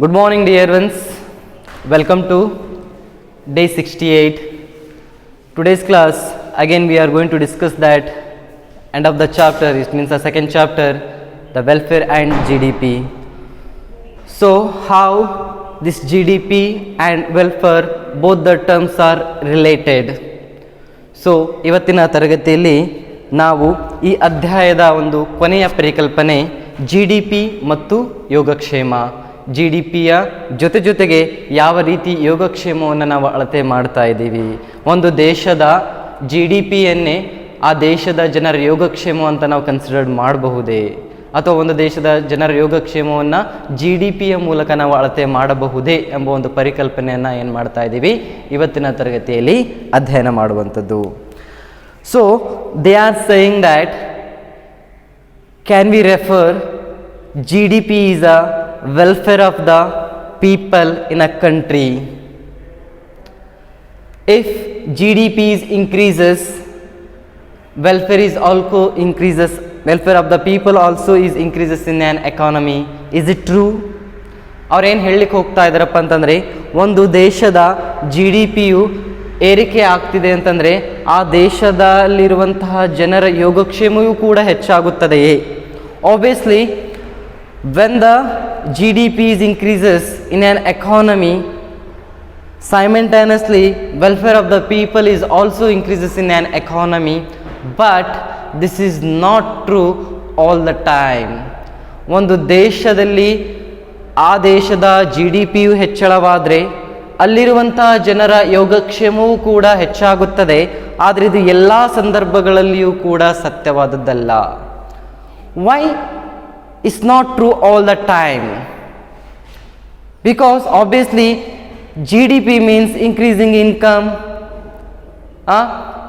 Good morning, dear ones. Welcome to day 68. Today's class, again we are going to discuss that end of the chapter, it means the second chapter, the welfare and GDP. So how this GDP and welfare, both the terms are related. So ಇವತ್ತಿನ ತರಗತಿಯಲ್ಲಿ ನಾವು ಈ ಅಧ್ಯಾಯದ ಒಂದು ಕೊನೆಯ ಪರಿಕಲ್ಪನೆ GDP ಮತ್ತು ಯೋಗಕ್ಷೇಮ. GDPಯ ಜೊತೆಗೆ ಯಾವ ರೀತಿ ಯೋಗಕ್ಷೇಮವನ್ನು ನಾವು ಅಳತೆ ಮಾಡ್ತಾ ಇದ್ದೀವಿ. ಒಂದು ದೇಶದ GDPಯನ್ನೇ ಆ ದೇಶದ ಜನರ ಯೋಗಕ್ಷೇಮ ಅಂತ ನಾವು ಕನ್ಸಿಡರ್ ಮಾಡಬಹುದೇ, ಅಥವಾ ಒಂದು ದೇಶದ ಜನರ ಯೋಗಕ್ಷೇಮವನ್ನು GDPಯ ಮೂಲಕ ನಾವು ಅಳತೆ ಮಾಡಬಹುದೇ ಎಂಬ ಒಂದು ಪರಿಕಲ್ಪನೆಯನ್ನು ಏನು ಮಾಡ್ತಾ ಇದ್ದೀವಿ ಇವತ್ತಿನ ತರಗತಿಯಲ್ಲಿ ಅಧ್ಯಯನ ಮಾಡುವಂಥದ್ದು. So they are saying that can we refer GDP is a welfare of the people in a country. If GDP is increases, welfare is also increases, welfare of the people also is increases in an economy. Is it true? ಅವ್ರೇನು ಹೇಳಲಿಕ್ಕೆ ಹೋಗ್ತಾ ಇದ್ದಾರಪ್ಪ ಅಂತಂದರೆ, ಒಂದು ದೇಶದ GDPಯು ಏರಿಕೆ ಆಗ್ತಿದೆ ಅಂತಂದರೆ ಆ ದೇಶದಲ್ಲಿರುವಂತಹ ಜನರ ಯೋಗಕ್ಷೇಮವೂ ಕೂಡ ಹೆಚ್ಚಾಗುತ್ತದೆಯೇ? Obviously, when the GDP is increases in an economy, simultaneously welfare of the people is also increases in an economy, but this is not true all the time. ಒಂದು ದೇಶದಲ್ಲಿ ಆ ದೇಶದ GDPಯು ಹೆಚ್ಚಳವಾದರೆ ಅಲ್ಲಿರುವಂತಹ ಜನರ ಯೋಗಕ್ಷೇಮವೂ ಕೂಡ ಹೆಚ್ಚಾಗುತ್ತದೆ, ಆದರೆ ಇದು ಎಲ್ಲ ಸಂದರ್ಭಗಳಲ್ಲಿಯೂ ಕೂಡ ಸತ್ಯವಾದದ್ದಲ್ಲ. Why it's not true all the time? Because obviously GDP means increasing income,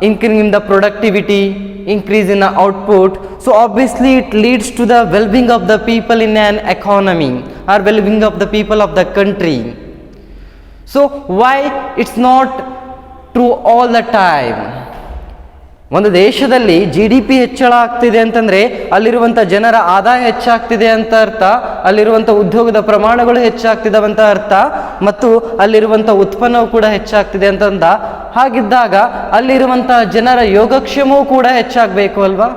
increasing in the productivity, increase in the output. So obviously it leads to the well-being of the people in an economy or well-being of the people of the country. So why it's not true all the time? ಒಂದು ದೇಶದಲ್ಲಿ GDP ಹೆಚ್ಚಳ ಆಗ್ತಿದೆ ಅಂತಂದರೆ ಅಲ್ಲಿರುವಂಥ ಜನರ ಆದಾಯ ಹೆಚ್ಚಾಗ್ತಿದೆ ಅಂತ ಅರ್ಥ, ಅಲ್ಲಿರುವಂಥ ಉದ್ಯೋಗದ ಪ್ರಮಾಣಗಳು ಹೆಚ್ಚಾಗ್ತಿದ್ದಾವೆ ಅಂತ ಅರ್ಥ, ಮತ್ತು ಅಲ್ಲಿರುವಂಥ ಉತ್ಪನ್ನವು ಕೂಡ ಹೆಚ್ಚಾಗ್ತಿದೆ ಅಂತಂದ. ಹಾಗಿದ್ದಾಗ ಅಲ್ಲಿರುವಂಥ ಜನರ ಯೋಗಕ್ಷೇಮವೂ ಕೂಡ ಹೆಚ್ಚಾಗಬೇಕು ಅಲ್ವಾ?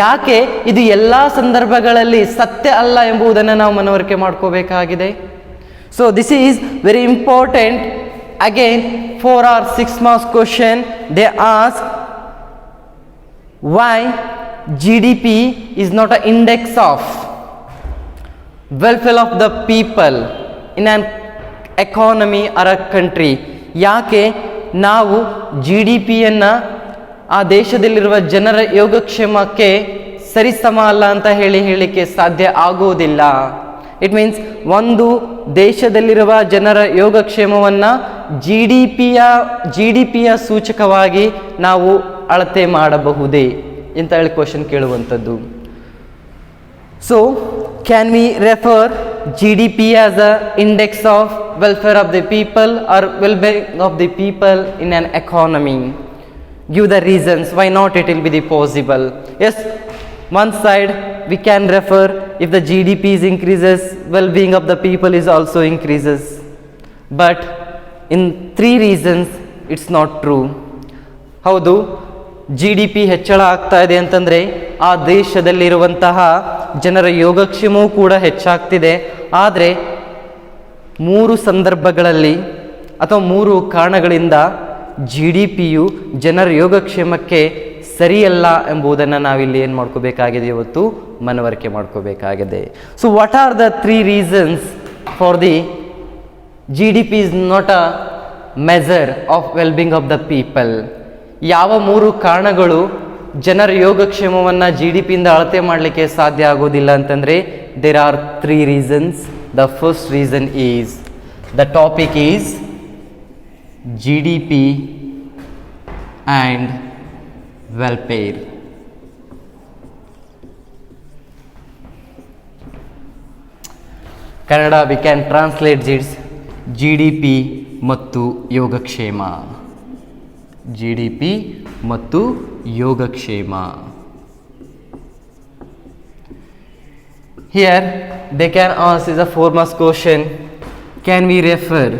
ಯಾಕೆ ಇದು ಎಲ್ಲ ಸಂದರ್ಭಗಳಲ್ಲಿ ಸತ್ಯ ಅಲ್ಲ ಎಂಬುದನ್ನು ನಾವು ಮನವರಿಕೆ ಮಾಡ್ಕೋಬೇಕಾಗಿದೆ. So this is very important. Again 4 or 6 marks question they ask, why GDP is not an index of welfare of the people in an economy or a country? ಯಾಕೆ ನಾವು GDPಯನ್ನು ಆ ದೇಶದಲ್ಲಿರುವ ಜನರ ಯೋಗಕ್ಷೇಮಕ್ಕೆ ಸರಿಸಮ ಅಲ್ಲ ಅಂತ ಹೇಳಲಿಕ್ಕೆ ಸಾಧ್ಯ ಆಗುವುದಿಲ್ಲ. ಇಟ್ ಮೀನ್ಸ್ ಒಂದು ದೇಶದಲ್ಲಿರುವ ಜನರ ಯೋಗಕ್ಷೇಮವನ್ನು GDPಯ ಸೂಚಕವಾಗಿ ನಾವು ಅಳತೆ ಮಾಡಬಹುದೇ ಅಂತ ಹೇಳಿ ಕ್ವಶನ್ ಕೇಳುವಂಥದ್ದು. So can we refer GDP as a index of welfare of the people or wellbeing of the people in an economy? Give the reasons why not it will be the possible. Yes, one side we can refer, if the GDP is increases, well-being of the people is also increases, but in 3 reasons it's not true. ಹೌದು, GDP ಹೆಚ್ಚಳ ಆಗ್ತಾ ಇದೆ ಅಂತಂದರೆ ಆ ದೇಶದಲ್ಲಿರುವಂತಹ ಜನರ ಯೋಗಕ್ಷೇಮವೂ ಕೂಡ ಹೆಚ್ಚಾಗ್ತಿದೆ, ಆದರೆ 3 ಸಂದರ್ಭಗಳಲ್ಲಿ ಅಥವಾ 3 ಕಾರಣಗಳಿಂದ GDPಯು ಜನರ ಯೋಗಕ್ಷೇಮಕ್ಕೆ ಸರಿಯಲ್ಲ ಎಂಬುದನ್ನು ನಾವಿಲ್ಲಿ ಏನು ಮಾಡ್ಕೋಬೇಕಾಗಿದೆ, ಇವತ್ತು ಮನವರಿಕೆ ಮಾಡ್ಕೋಬೇಕಾಗಿದೆ. So what are the 3 reasons for the GDP is not a measure of well-being of the people? ಯಾವ 3 ಕಾರಣಗಳು ಜನರ ಯೋಗಕ್ಷೇಮವನ್ನು GDPಯಿಂದ ಅಳತೆ ಮಾಡಲಿಕ್ಕೆ ಸಾಧ್ಯ ಆಗೋದಿಲ್ಲ ಅಂತಂದರೆ, there are 3 reasons. The first reason is, the topic is GDP and welfare. Kannada we can translate this GDP ಮತ್ತು ಯೋಗಕ್ಷೇಮ. GDP ಮತ್ತು ಯೋಗಕ್ಷೇಮ. Here they can ask is a 4 marks question. Can we refer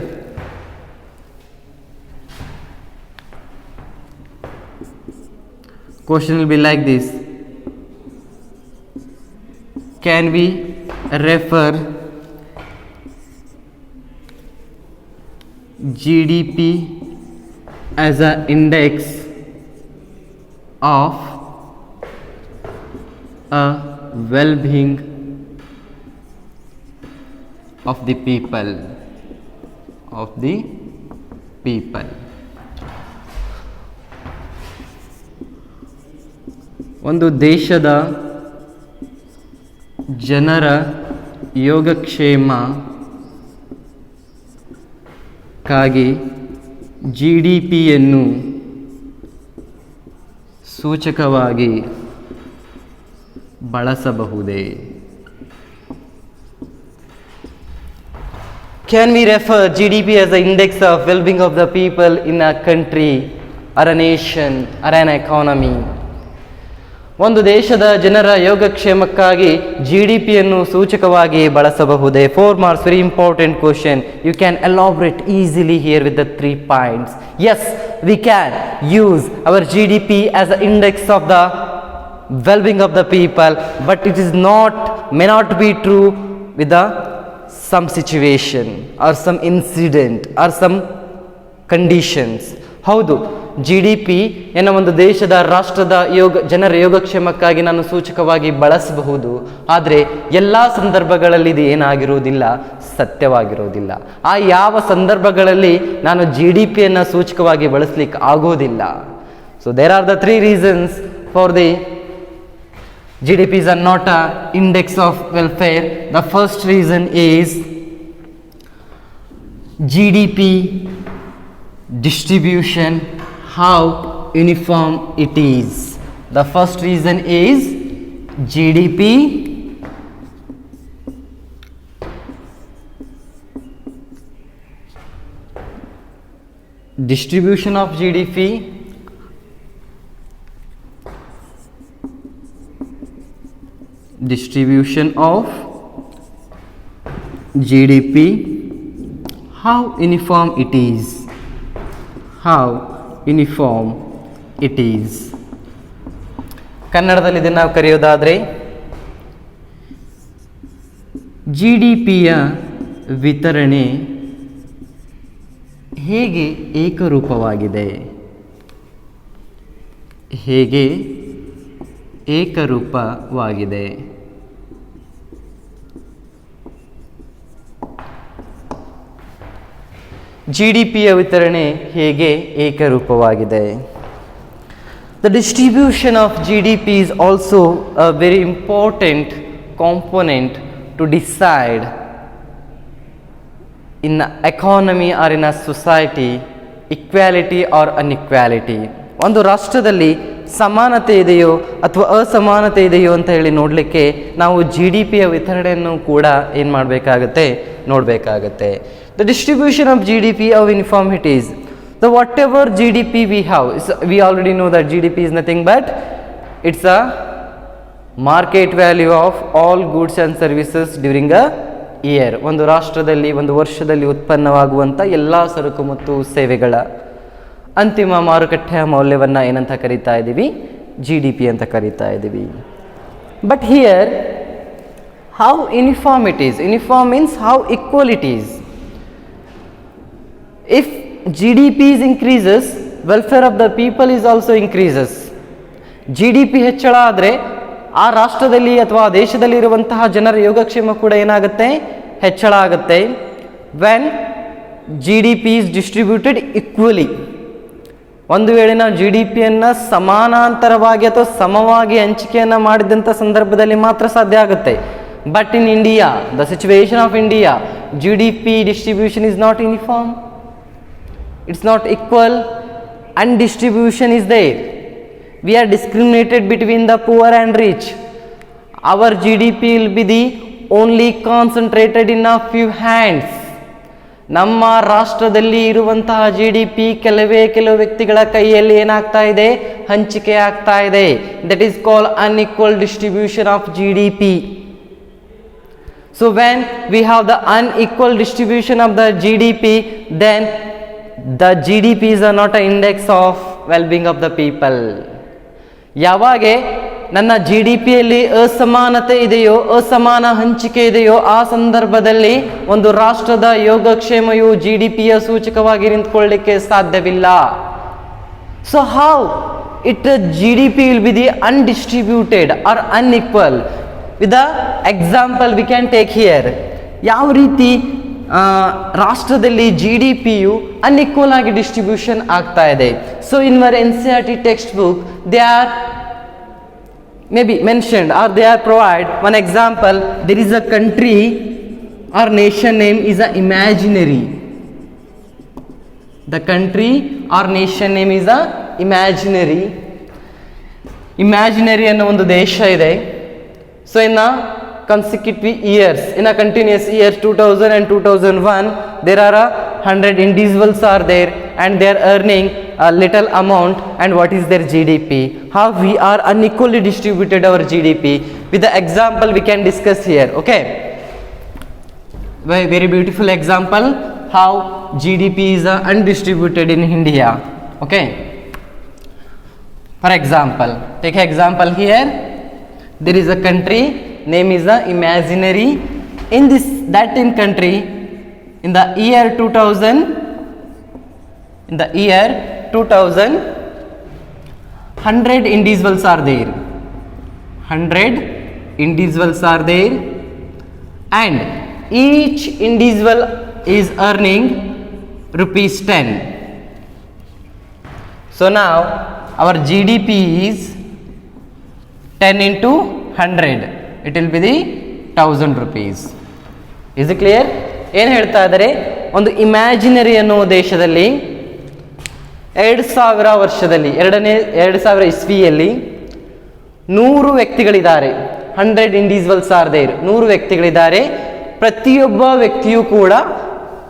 question will be like this. Can we refer GDP as an index of a well-being of the people ಒಂದು ದೇಶದ ಜನರ ಯೋಗಕ್ಷೇಮಕ್ಕಾಗಿ GDPಯನ್ನು ಸೂಚಕವಾಗಿ ಬಳಸಬಹುದೇ? Can we refer GDP as an index of well-being of the people in a country or a nation or an economy? ಒಂದು ದೇಶದ ಜನರ ಯೋಗಕ್ಷೇಮಕ್ಕಾಗಿ GDPಯನ್ನು ಸೂಚಕವಾಗಿ ಬಳಸಬಹುದೇ? 4 marks, very important question. You can elaborate easily here with the 3 points. Yes, we can use our GDP as an index of the well-being of the people, but it is may not be true with some situation or some incident or some conditions. ಹೌದು, GDP ಎನ್ನ ಒಂದು ದೇಶದ ರಾಷ್ಟ್ರದ ಜನರ ಯೋಗಕ್ಷೇಮಕ್ಕಾಗಿ ನಾನು ಸೂಚಕವಾಗಿ ಬಳಸಬಹುದು. ಆದರೆ ಎಲ್ಲ ಸಂದರ್ಭಗಳಲ್ಲಿ ಇದು ಏನಾಗಿರುವುದಿಲ್ಲ, ಸತ್ಯವಾಗಿರುವುದಿಲ್ಲ. ಆ ಯಾವ ಸಂದರ್ಭಗಳಲ್ಲಿ ನಾನು GDPಯನ್ನು ಸೂಚಕವಾಗಿ ಬಳಸಲಿಕ್ಕೆ ಆಗೋದಿಲ್ಲ. So there are the 3 reasons for the GDPs are not a index of welfare. The first reason is GDP distribution, how uniform it is. The first reason is GDP distribution of GDP how uniform it is. ಕನ್ನಡದಲ್ಲಿ ಇದನ್ನು ನಾವು ಕರೆಯೋದಾದರೆ GDPಯ ವಿತರಣೆ ಹೇಗೆ ಏಕರೂಪವಾಗಿದೆ? GDPಯ ವಿತರಣೆ ಹೇಗೆ ಏಕರೂಪವಾಗಿದೆ? The distribution of GDP is also a very important component to decide in an economy or in a society equality or inequality. ಒಂದು ರಾಷ್ಟ್ರದಲ್ಲಿ ಸಮಾನತೆ ಇದೆಯೋ ಅಥವಾ ಅಸಮಾನತೆ ಇದೆಯೋ ಅಂತ ಹೇಳಿ ನೋಡಲಿಕ್ಕೆ ನಾವು GDPಯ ವಿತರಣೆಯನ್ನು ಕೂಡ ಏನು ಮಾಡಬೇಕಾಗುತ್ತೆ, ನೋಡಬೇಕಾಗತ್ತೆ. The distribution of GDP of uniformities. So whatever GDP we have, we already know that GDP is nothing but it's a market value of all goods and services during a year. ಒಂದು ರಾಷ್ಟ್ರದಲ್ಲಿ ಒಂದು ವರ್ಷದಲ್ಲಿ ಉತ್ಪನ್ನವಾಗುವಂಥ ಎಲ್ಲ ಸರಕು ಮತ್ತು ಸೇವೆಗಳ ಅಂತಿಮ ಮಾರುಕಟ್ಟೆಯ ಮೌಲ್ಯವನ್ನು ಏನಂತ ಕರೀತಾ ಇದ್ದೀವಿ? GDP ಅಂತ ಕರೀತಾ ಇದ್ದೀವಿ. But here how uniform it is? Uniform means how equal it is. If GDP is increases, welfare of the people is also increases. GDP ಹೆಚ್ಚಳ ಆದರೆ ಆ ರಾಷ್ಟ್ರದಲ್ಲಿ ಅಥವಾ ದೇಶದಲ್ಲಿ ಇರುವಂತಹ ಜನರ ಯೋಗಕ್ಷೇಮ ಕೂಡ ಏನಾಗುತ್ತೆ, ಹೆಚ್ಚಳ ಆಗುತ್ತೆ. when GDP is distributed equally. ಒಂದು ವೇಳೆ ನಾವು GDPಯನ್ನು ಸಮಾನಾಂತರವಾಗಿ ಅಥವಾ ಸಮವಾಗಿ ಹಂಚಿಕೆಯನ್ನು ಮಾಡಿದಂಥ ಸಂದರ್ಭದಲ್ಲಿ ಮಾತ್ರ ಸಾಧ್ಯ ಆಗುತ್ತೆ. But in India, the situation of India, GDP distribution is not uniform. It's not equal and distribution is there. We are discriminated between the poor and rich. Our GDP will be the only concentrated in a few hands. ನಮ್ಮ ರಾಷ್ಟ್ರದಲ್ಲಿ ಇರುವಂತಹ GDP ಕೆಲವು ವ್ಯಕ್ತಿಗಳ ಕೈಯಲ್ಲಿ ಏನಾಗ್ತಾ ಇದೆ, ಹಂಚಿಕೆ ಆಗ್ತಾ ಇದೆ. That is called unequal distribution of GDP. So when we have the unequal distribution of the GDP, then the GDPs are not an index of well-being of the people. ಯಾವಾಗೆ ನನ್ನ ಜಿ ಡಿ ಪಿಯಲ್ಲಿ ಅಸಮಾನತೆ ಇದೆಯೋ, ಅಸಮಾನ ಹಂಚಿಕೆ ಇದೆಯೋ, ಆ ಸಂದರ್ಭದಲ್ಲಿ ಒಂದು ರಾಷ್ಟ್ರದ ಯೋಗಕ್ಷೇಮವು ಜಿ ಡಿ ಪಿಯ ಸೂಚಕವಾಗಿ ನಿಂತ್ಕೊಳ್ಳಿಕ್ಕೆ ಸಾಧ್ಯವಿಲ್ಲ. So how it G D P will be the undistributed or unequal? With the example we can take here. ಯಾವ ರೀತಿ ರಾಷ್ಟ್ರದಲ್ಲಿ ಜಿ ಡಿ ಪಿಯು ಅನ್ಇಕ್ವಲ್ ಆಗಿ ಡಿಸ್ಟ್ರಿಬ್ಯೂಷನ್ ಆಗ್ತಾ ಇದೆ. So in your N C R T text book they are maybe mentioned or they are provide one example. There is a country or nation name is a imaginary. The country or nation name is a imaginary. Imaginary ಅನ್ನೋ ಒಂದು ದೇಶ ಇದೆ. So in a consecutive years, in a continuous years 2000 and 2001, there are 100 individuals are there and they are earning a little amount, and what is their GDP? How we are unequally distributed our GDP? With the example we can discuss here. Okay, very beautiful example how GDP is undistributed in India. Okay, for example, take example here. There is a country name is a imaginary. In this that in country, in the year 2000, in the year 2000, 100 individuals are there. 100 individuals are there, and each individual is earning rupees 10. So now our GDP is 10 into 100. It will be the 1000 rupees. Is it clear? ಏನು ಹೇಳ್ತಾ ಇದ್ದಾರೆ, ಒಂದು imaginary ಅನ್ನೋ ದೇಶದಲ್ಲಿ 2000 ವರ್ಷದಲ್ಲಿ 2000 ಇಸ್ವಿಯಲ್ಲಿ 100 ವ್ಯಕ್ತಿಗಳಿದ್ದಾರೆ. 100 individuals are there. 100 ವ್ಯಕ್ತಿಗಳಿದ್ದಾರೆ. ಪ್ರತಿಯೊಬ್ಬ ವ್ಯಕ್ತಿಯೂ ಕೂಡ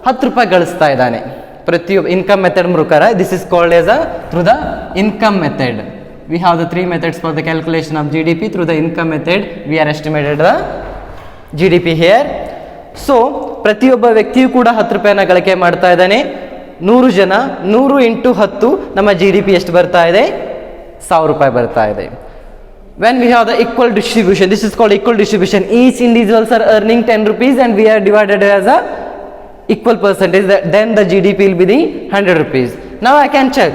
10 ರೂಪಾಯಿ ಗಳಿಸ್ತಾ ಇದ್ದಾನೆ. ಪ್ರತಿಯೊಬ್ಬ ಇನ್ಕಮ್ ಮೆಥಡ್ ಪ್ರಕಾರ, this is called as through the income method. We have the 3 methods for the calculation of GDP. Through the income method we are estimated the GDP here. So ಪ್ರತಿಯೊಬ್ಬ ವ್ಯಕ್ತಿಯೂ ಕೂಡ 10 ರೂಪಾಯಿನ ಗಳಿಕೆ ಮಾಡ್ತಾ ಇದ್ದಾನೆ. 100 ಜನ, 100 ಇಂಟು 10 ನಮ್ಮ ಜಿ ಡಿ ಪಿ ಎಷ್ಟು ಬರ್ತಾ ಇದೆ? 1000 ರೂಪಾಯಿ ಬರ್ತಾ ಇದೆ. When we have the equal distribution, this is called equal distribution. Each individuals are earning 10 rupees and we are divided as a equal percentage. Then the GDP will be the 100 rupees. Now I can check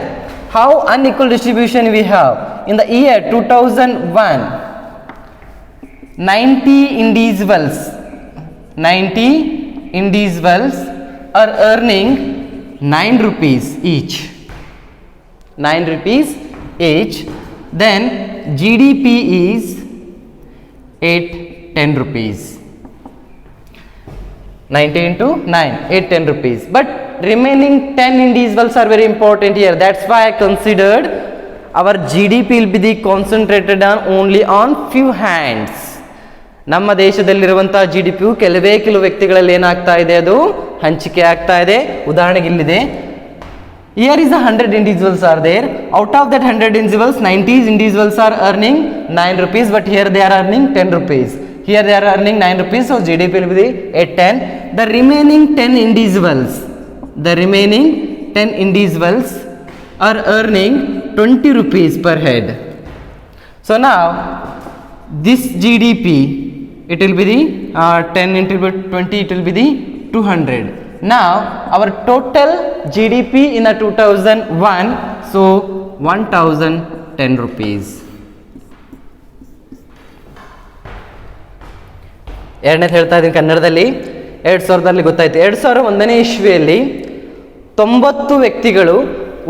how unequal distribution we have. In the year 2001, 90 individuals are earning 9 rupees each. 9 rupees each. Then GDP is 810 rupees. 90 into 9, 810 rupees. But remaining 10 individuals are very important here. That's why I considered our GDP will be concentrated on only on few hands. ನಮ್ಮ ದೇಶದಲ್ಲಿರುವಂತಹ G D PU ಕೆಲವು ವ್ಯಕ್ತಿಗಳಲ್ಲಿ ಏನಾಗ್ತಾ ಇದೆ, ಅದು ಹಂಚಿಕೆ ಆಗ್ತಾ ಇದೆ. ಉದಾಹರಣೆಗೆ ಇಲ್ಲಿದೆ, here is 100 individuals are there. Out of that 100 individuals, 90 individuals are earning 9 rupees, but here they are earning 10 rupees. Here they are earning 9 rupees, so GDP will be 810. The remaining 10 individuals are earning 20 rupees per head. So now this GDP, it will be the 10 into 20, it will be the 200. Now our total GDP in a 2001, so 1010 rupees. ಎರಡನೇದು ಹೇಳ್ತಾ ಇದ್ದೀನಿ ಕನ್ನಡದಲ್ಲಿ. 2000ರಲ್ಲಿ ಗೊತ್ತಾಯ್ತು. 2001ನೇ ಇಸ್ವಿಯಲ್ಲಿ 90 ವ್ಯಕ್ತಿಗಳು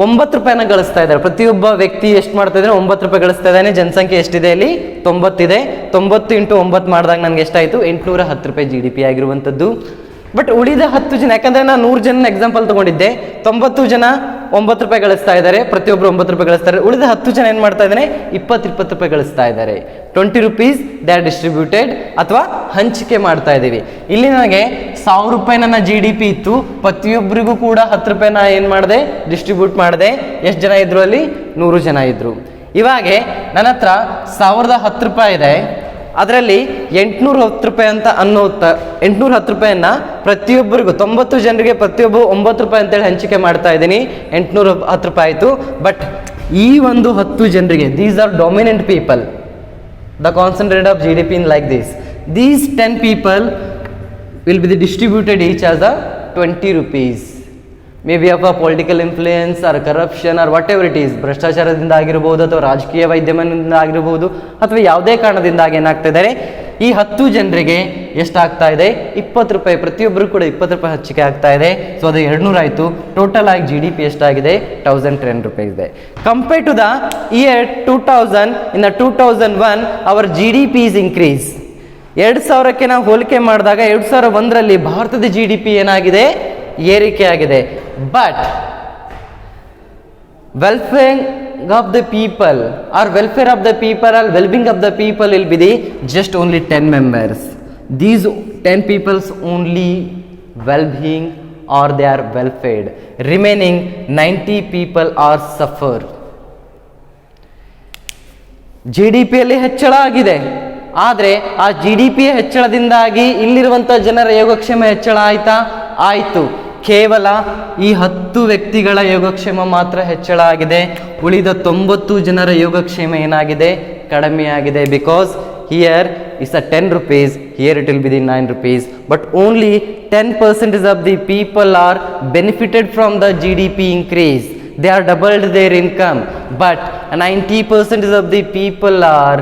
9 ರೂಪಾಯಿನ ಗಳಿಸ್ತಾ ಇದ್ದಾರೆ. ಪ್ರತಿಯೊಬ್ಬ ವ್ಯಕ್ತಿ ಎಷ್ಟು ಮಾಡ್ತಾ ಇದ್ದಾರೆ? 9 ರೂಪಾಯಿ ಗಳಿಸ್ತಾ ಇದ್ದಾನೆ. ಜನಸಂಖ್ಯೆ ಎಷ್ಟಿದೆ ಅಲ್ಲಿ? 90 ಇದೆ. 90 ಇಂಟು 9 ಮಾಡಿದಾಗ ನನಗೆ ಎಷ್ಟಾಯಿತು? 810 ರೂಪಾಯಿ ಜಿ ಡಿ ಪಿ ಆಗಿರುವಂಥದ್ದು. ಬಟ್ ಉಳಿದ 10 ಜನ, ಯಾಕಂದರೆ ನಾನು 100 ಜನ ಎಕ್ಸಾಂಪಲ್ ತೊಗೊಂಡಿದ್ದೆ, 90 ಜನ 9 ರೂಪಾಯಿ ಗಳಿಸ್ತಾ ಇದ್ದಾರೆ, ಪ್ರತಿಯೊಬ್ಬರು 9 ರೂಪಾಯಿ ಗಳಿಸ್ತಾರೆ. ಉಳಿದ 10 ಜನ ಏನು ಮಾಡ್ತಾ ಇದ್ದಾರೆ? 20 ರೂಪಾಯಿ ಗಳಿಸ್ತಾ ಇದ್ದಾರೆ. 20 rupees ದೇ ಆರ್ ಡಿಸ್ಟ್ರಿಬ್ಯೂಟೆಡ್, ಅಥವಾ ಹಂಚಿಕೆ ಮಾಡ್ತಾ ಇದ್ದೀವಿ. ಇಲ್ಲಿ ನನಗೆ 1000 ರೂಪಾಯಿ ನನ್ನ ಜಿ ಡಿ ಪಿ ಇತ್ತು, ಪ್ರತಿಯೊಬ್ಬರಿಗೂ ಕೂಡ 10 ರೂಪಾಯಿನ ಏನು ಮಾಡಿದೆ? ಡಿಸ್ಟ್ರಿಬ್ಯೂಟ್ ಮಾಡಿದೆ. ಎಷ್ಟು ಜನ ಇದ್ರು ಅಲ್ಲಿ? 100 ಜನ ಇದ್ರು. ಇವಾಗ ನನ್ನ ಹತ್ರ 1010 ರೂಪಾಯಿ ಇದೆ. ಅದರಲ್ಲಿ 810 ರೂಪಾಯಿ ಅಂತ ಅನ್ನೋ 810 ರೂಪಾಯಿಯನ್ನು ಪ್ರತಿಯೊಬ್ಬರಿಗೂ 90 ಜನರಿಗೆ ಪ್ರತಿಯೊಬ್ಬರು 9 ರೂಪಾಯಿ ಅಂತೇಳಿ ಹಂಚಿಕೆ ಮಾಡ್ತಾ ಇದ್ದೀನಿ. 810 ರೂಪಾಯಿ ಆಯಿತು. ಬಟ್ ಈ ಒಂದು 10 ಜನರಿಗೆ, these are dominant people, the concentrate of GDP in like this. These 10 people will be distributed each as a 20 rupees. Maybe of a political influence or corruption or whatever it is, ಭ್ರಷ್ಟಾಚಾರದಿಂದ ಆಗಿರಬಹುದು ಅಥವಾ ರಾಜಕೀಯ ವೈದ್ಯಮಾನದಿಂದ ಆಗಿರಬಹುದು ಅಥವಾ ಯಾವುದೇ ಕಾರಣದಿಂದಾಗಿ ಏನಾಗ್ತಾ ಇದ್ದಾರೆ, ಈ 10 ಜನರಿಗೆ ಎಷ್ಟಾಗ್ತಾ ಇದೆ, 20 ರೂಪಾಯಿ, ಪ್ರತಿಯೊಬ್ಬರು ಕೂಡ 20 ರೂಪಾಯಿ ಹಂಚಿಕೆ ಆಗ್ತಾ ಇದೆ. ಸೊ ಅದು 200 ಆಯಿತು. ಟೋಟಲ್ ಆಗಿ GDP ಎಷ್ಟಾಗಿದೆ, 1010 ರೂಪಾಯಿ ಇದೆ. Compare to the year 2000, in the 2001 our GDP is increase. 2000ಕ್ಕೆ ನಾವು ಹೋಲಿಕೆ ಮಾಡಿದಾಗ 2001ರಲ್ಲಿ ಭಾರತದ GDP ಏನಾಗಿದೆ, ಏರಿಕೆ ಆಗಿದೆ. But welfare of the people or welfare of the people or wellbeing of the people will be the just only 10 members. These 10 peoples only wellbeing are they are welfared. Remaining 90 people are suffer. GDPಯಲ್ಲಿ ಹೆಚ್ಚಳ ಆಗಿದೆ, ಆದರೆ ಆ GDP ಹೆಚ್ಚಳದಿಂದಾಗಿ ಇಲ್ಲಿರುವಂಥ ಜನರ ಯೋಗಕ್ಷೇಮ ಹೆಚ್ಚಳ ಆಯ್ತಾ? ಆಯಿತು. ಕೇವಲ ಈ 10 ವ್ಯಕ್ತಿಗಳ ಯೋಗಕ್ಷೇಮ ಮಾತ್ರ ಹೆಚ್ಚಳ ಆಗಿದೆ. ಉಳಿದ 90 ಜನರ ಯೋಗಕ್ಷೇಮ ಏನಾಗಿದೆ, ಕಡಿಮೆಯಾಗಿದೆ. Because here is a 10 rupees, here it will be the 9 rupees. But only 10% of the people are benefited from the GDP increase. They are doubled their income. But 90% of the people are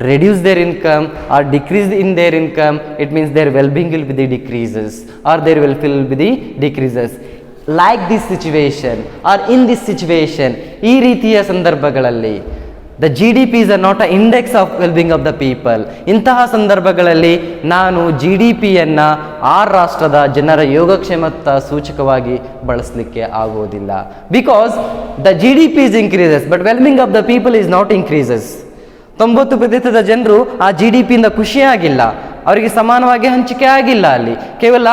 reduce their income or decrease in their income. It means their well-being will be the decreases or their welfare will be the decreases. Like this situation or in this situation, ಈ ರೀತಿಯ ಸಂದರ್ಭಗಳಲ್ಲಿ the GDP is not an index of well-being of the people. ಇಂತಹ ಸಂದರ್ಭಗಳಲ್ಲಿ ನಾನು GDPಯನ್ನು ಆ ರಾಷ್ಟ್ರದ ಜನರ ಯೋಗಕ್ಷೇಮದ ಸೂಚಕವಾಗಿ ಬಳಸಲಿಕ್ಕೆ ಆಗೋದಿಲ್ಲ. Because the GDP is increases but well-being of the people is not increases. 90% ಜನರು ಆ GDPಯಿಂದ ಖುಷಿಯಾಗಿಲ್ಲ, ಅವರಿಗೆ ಸಮಾನವಾಗಿ ಹಂಚಿಕೆ ಆಗಿಲ್ಲ. ಅಲ್ಲಿ ಕೇವಲ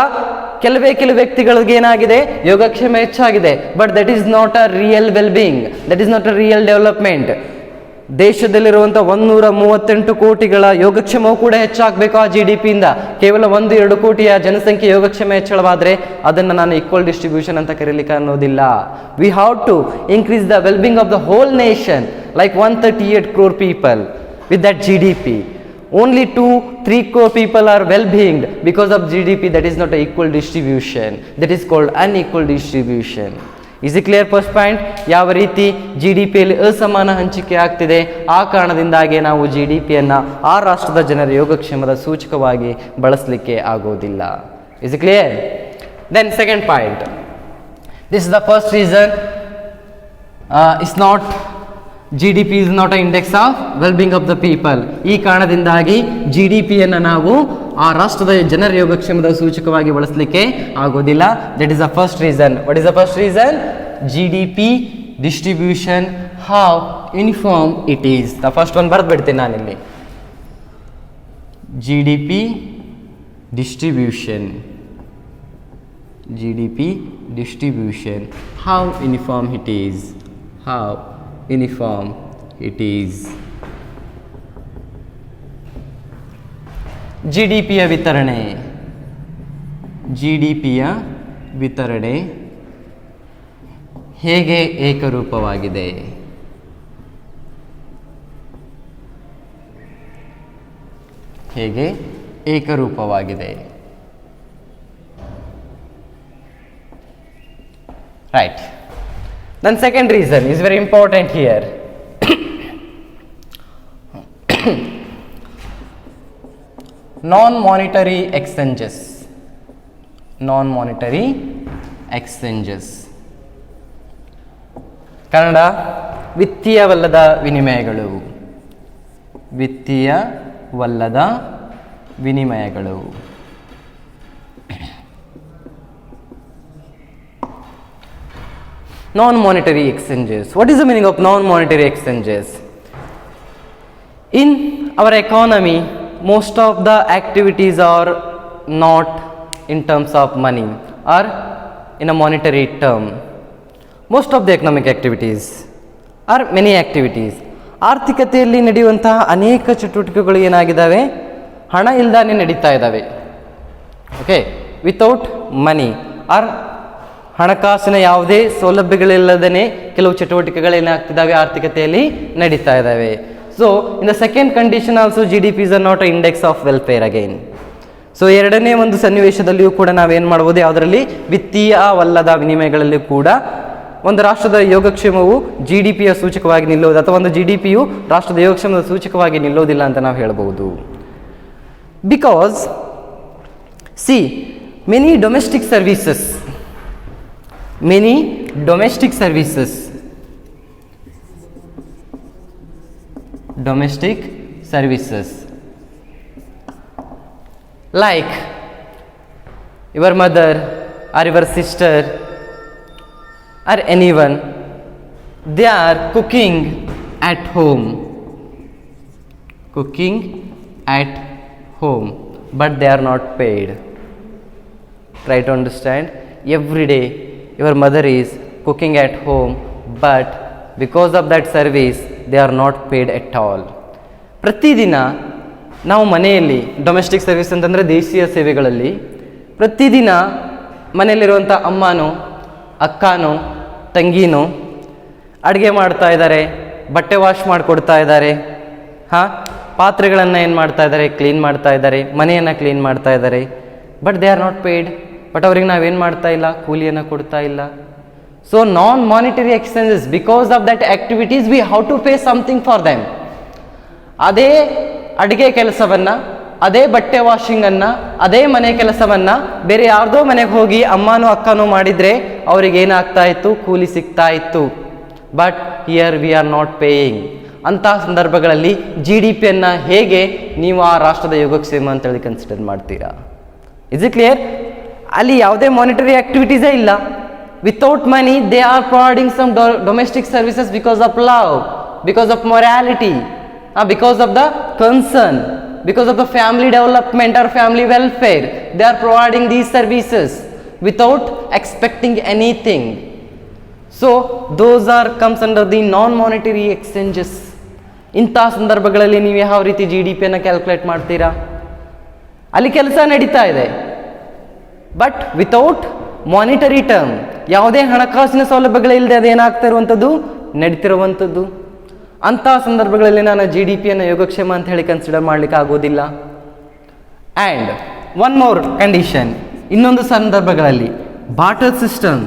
ಕೆಲವೇ ವ್ಯಕ್ತಿಗಳಿಗೆ ಏನಾಗಿದೆ, ಯೋಗಕ್ಷೇಮ ಹೆಚ್ಚಾಗಿದೆ. But that is not a real wellbeing, that is not a real development. ದೇಶದಲ್ಲಿರುವಂಥ 138 ಕೋಟಿಗಳ ಯೋಗಕ್ಷೇಮವು ಕೂಡ ಹೆಚ್ಚಾಗಬೇಕು ಆ GDPಯಿಂದ. ಕೇವಲ 1-2 ಕೋಟಿಯ ಜನಸಂಖ್ಯೆ ಯೋಗಕ್ಷೇಮ ಹೆಚ್ಚಳವಾದರೆ ಅದನ್ನು ನಾನು ಈಕ್ವಲ್ ಡಿಸ್ಟ್ರಿಬ್ಯೂಷನ್ ಅಂತ ಕರೀಲಿಕ್ಕೆ ಅನ್ನೋದಿಲ್ಲ. We have to increase the well-being of the whole nation, like 138 crore people with that GDP. Only 2-3 crore people are well-being because of GDP. That is not an equal distribution. That is called unequal distribution. Is it clear first point? ಯಾವ ರೀತಿ GDPಯಲ್ಲಿ ಅಸಮಾನ ಹಂಚಿಕೆ ಆಗ್ತಿದೆ, ಆ ಕಾರಣದಿಂದಾಗಿ ನಾವು GDPಯನ್ನು ಆ ರಾಷ್ಟ್ರದ ಜನರ ಯೋಗಕ್ಷೇಮದ ಸೂಚಕವಾಗಿ ಬಳಸಲಿಕ್ಕೆ ಆಗೋದಿಲ್ಲ. Is it clear? Then second point. This is the first reason. It's not GDP is not an index of well-being of the people. ಈ ಕಾರಣದಿಂದಾಗಿ GDPಯನ್ನು ನಾವು ಆ ರಾಷ್ಟ್ರದ ಜನರ ಯೋಗಕ್ಷೇಮದ ಸೂಚಕವಾಗಿ ಬಳಸಲಿಕ್ಕೆ ಆಗೋದಿಲ್ಲ. That is the first reason. What is the first reason? GDP distribution, how uniform it is. The first one ಬರೆದು ಬಿಡ್ತೀನಿ ನಾನಿಲ್ಲಿ. GDP distribution, how uniform it is, how uniform it is. GDPಯ ವಿತರಣೆ ಹೇಗೆ ಏಕರೂಪವಾಗಿದೆ? Right. Then second reason is very important here. Non-monetary exchanges. Kannada ವಿತ್ತೀಯವಲ್ಲದ ವಿನಿಮಯಗಳು. Non-monetary exchanges. What is the meaning of non-monetary exchanges? In our economy, most of the activities are not in terms of money or in a monetary term. Most of the economic activities or many activities ಆರ್ಥಿಕತೆಯಲ್ಲಿ ನಡೆಯುವಂತಹ ಅನೇಕ ಚಟುವಟಿಕೆಗಳು ಏನಾಗಿದ್ದಾವೆ, ಹಣ ಇಲ್ದಾನೆ ನಡೀತಾ ಇದ್ದಾವೆ. Okay, without money or ಹಣಕಾಸಿನ ಯಾವುದೇ ಸೌಲಭ್ಯಗಳಿಲ್ಲದೇ ಕೆಲವು ಚಟುವಟಿಕೆಗಳೇನಾಗ್ತಿದ್ದಾವೆ ಆರ್ಥಿಕತೆಯಲ್ಲಿ ನಡೀತಾ ಇದ್ದಾವೆ. So in the second condition also GDP is not a index of welfare again. So ಎರಡನೇ ಒಂದು ಸನ್ನಿವೇಶದಲ್ಲಿಯೂ ಕೂಡ ನಾವೇನು ಮಾಡ್ಬೋದು, ಯಾವುದರಲ್ಲಿ ವಿತ್ತೀಯವಲ್ಲದ ವಿನಿಮಯಗಳಲ್ಲಿ ಕೂಡ ಒಂದು ರಾಷ್ಟ್ರದ ಯೋಗಕ್ಷೇಮವು GDPಯ ಸೂಚಕವಾಗಿ ನಿಲ್ಲೋದು, ಅಥವಾ ಒಂದು GDPಯು ರಾಷ್ಟ್ರದ ಯೋಗಕ್ಷೇಮದ ಸೂಚಕವಾಗಿ ನಿಲ್ಲೋದಿಲ್ಲ ಅಂತ ನಾವು ಹೇಳ್ಬೋದು. Because see many domestic services like your mother or your sister or anyone, they are cooking at home, but they are not paid. Try to understand. Every day your mother is cooking at home, but because of that service they are not paid at all. ಪ್ರತಿದಿನ ನಾವು ಮನೆಯಲ್ಲಿ domestic service ಅಂತಂದರೆ ದೇಶೀಯ ಸೇವೆಗಳಲ್ಲಿ ಪ್ರತಿದಿನ ಮನೆಯಲ್ಲಿರುವಂಥ ಅಮ್ಮನೋ ಅಕ್ಕನೋ ತಂಗಿನೋ ಅಡುಗೆ ಮಾಡ್ತಾ ಇದ್ದಾರೆ, ಬಟ್ಟೆ ವಾಶ್ ಮಾಡಿಕೊಡ್ತಾ ಇದ್ದಾರೆ, ಪಾತ್ರೆಗಳನ್ನು ಏನು ಮಾಡ್ತಾ ಇದ್ದಾರೆ, ಕ್ಲೀನ್ ಮಾಡ್ತಾ ಇದ್ದಾರೆ, ಮನೆಯನ್ನು ಕ್ಲೀನ್ ಮಾಡ್ತಾ ಇದ್ದಾರೆ. But they are not paid. But ಅವ್ರಿಗೆ ನಾವೇನು ಮಾಡ್ತಾ ಇಲ್ಲ, ಕೂಲಿಯನ್ನು ಕೊಡ್ತಾ ಇಲ್ಲ. So non monetary expenses, because of that activities we have to pay something for them. ಅದೇ ಅಡುಗೆ ಕೆಲಸವನ್ನು, ಅದೇ ಬಟ್ಟೆ ವಾಷಿಂಗನ್ನು, ಅದೇ ಮನೆ ಕೆಲಸವನ್ನು ಬೇರೆ ಯಾರ್ದೋ ಮನೆಗೆ ಹೋಗಿ ಅಮ್ಮನೋ ಅಕ್ಕನೋ ಮಾಡಿದರೆ ಅವ್ರಿಗೆ ಏನಾಗ್ತಾ ಇತ್ತು, ಕೂಲಿ ಸಿಗ್ತಾ ಇತ್ತು. But here we are not paying. ಅಂತಹ ಸಂದರ್ಭಗಳಲ್ಲಿ GDPಯನ್ನು ಹೇಗೆ ನೀವು ಆ ರಾಷ್ಟ್ರದ ಯೋಗಕ್ಷೇಮ ಅಂತೇಳಿ ಕನ್ಸಿಡರ್ ಮಾಡ್ತೀರಾ? Is it clear? ಅಲ್ಲಿ ಯಾವುದೇ ಮಾನಿಟರಿ ಆಕ್ಟಿವಿಟೀಸೇ ಇಲ್ಲ. Without money they are providing some domestic services because of love, because of morality, because of the concern, because of the family development or family welfare, they are providing these services without expecting anything. So those are comes under the non monetary exchanges. ಇಂತಹ ಸಂದರ್ಭಗಳಲ್ಲಿ ನೀವು ಯಾವ ರೀತಿ GDPಯನ್ನು calculate ಮಾಡ್ತೀರಾ? ಅಲ್ಲಿ ಕೆಲಸ ನಡೀತಾ ಇದೆ, ಬಟ್ ವಿತೌಟ್ ಮಾನಿಟರಿ ಟರ್ಮ್, ಯಾವುದೇ ಹಣಕಾಸಿನ ಸೌಲಭ್ಯಗಳಿಲ್ಲದೆ ಅದೇನಾಗ್ತಾ ಇರುವಂಥದ್ದು, ನಡೀತಿರುವಂಥದ್ದು. ಅಂತಹ ಸಂದರ್ಭಗಳಲ್ಲಿ ನಾನು GDPಯನ್ನು ಯೋಗಕ್ಷೇಮ ಅಂತ ಹೇಳಿ ಕನ್ಸಿಡರ್ ಮಾಡಲಿಕ್ಕೆ ಆಗೋದಿಲ್ಲ. ಆ್ಯಂಡ್ ಒನ್ ಮೋರ್ ಕಂಡೀಷನ್, ಇನ್ನೊಂದು ಸಂದರ್ಭಗಳಲ್ಲಿ barter system.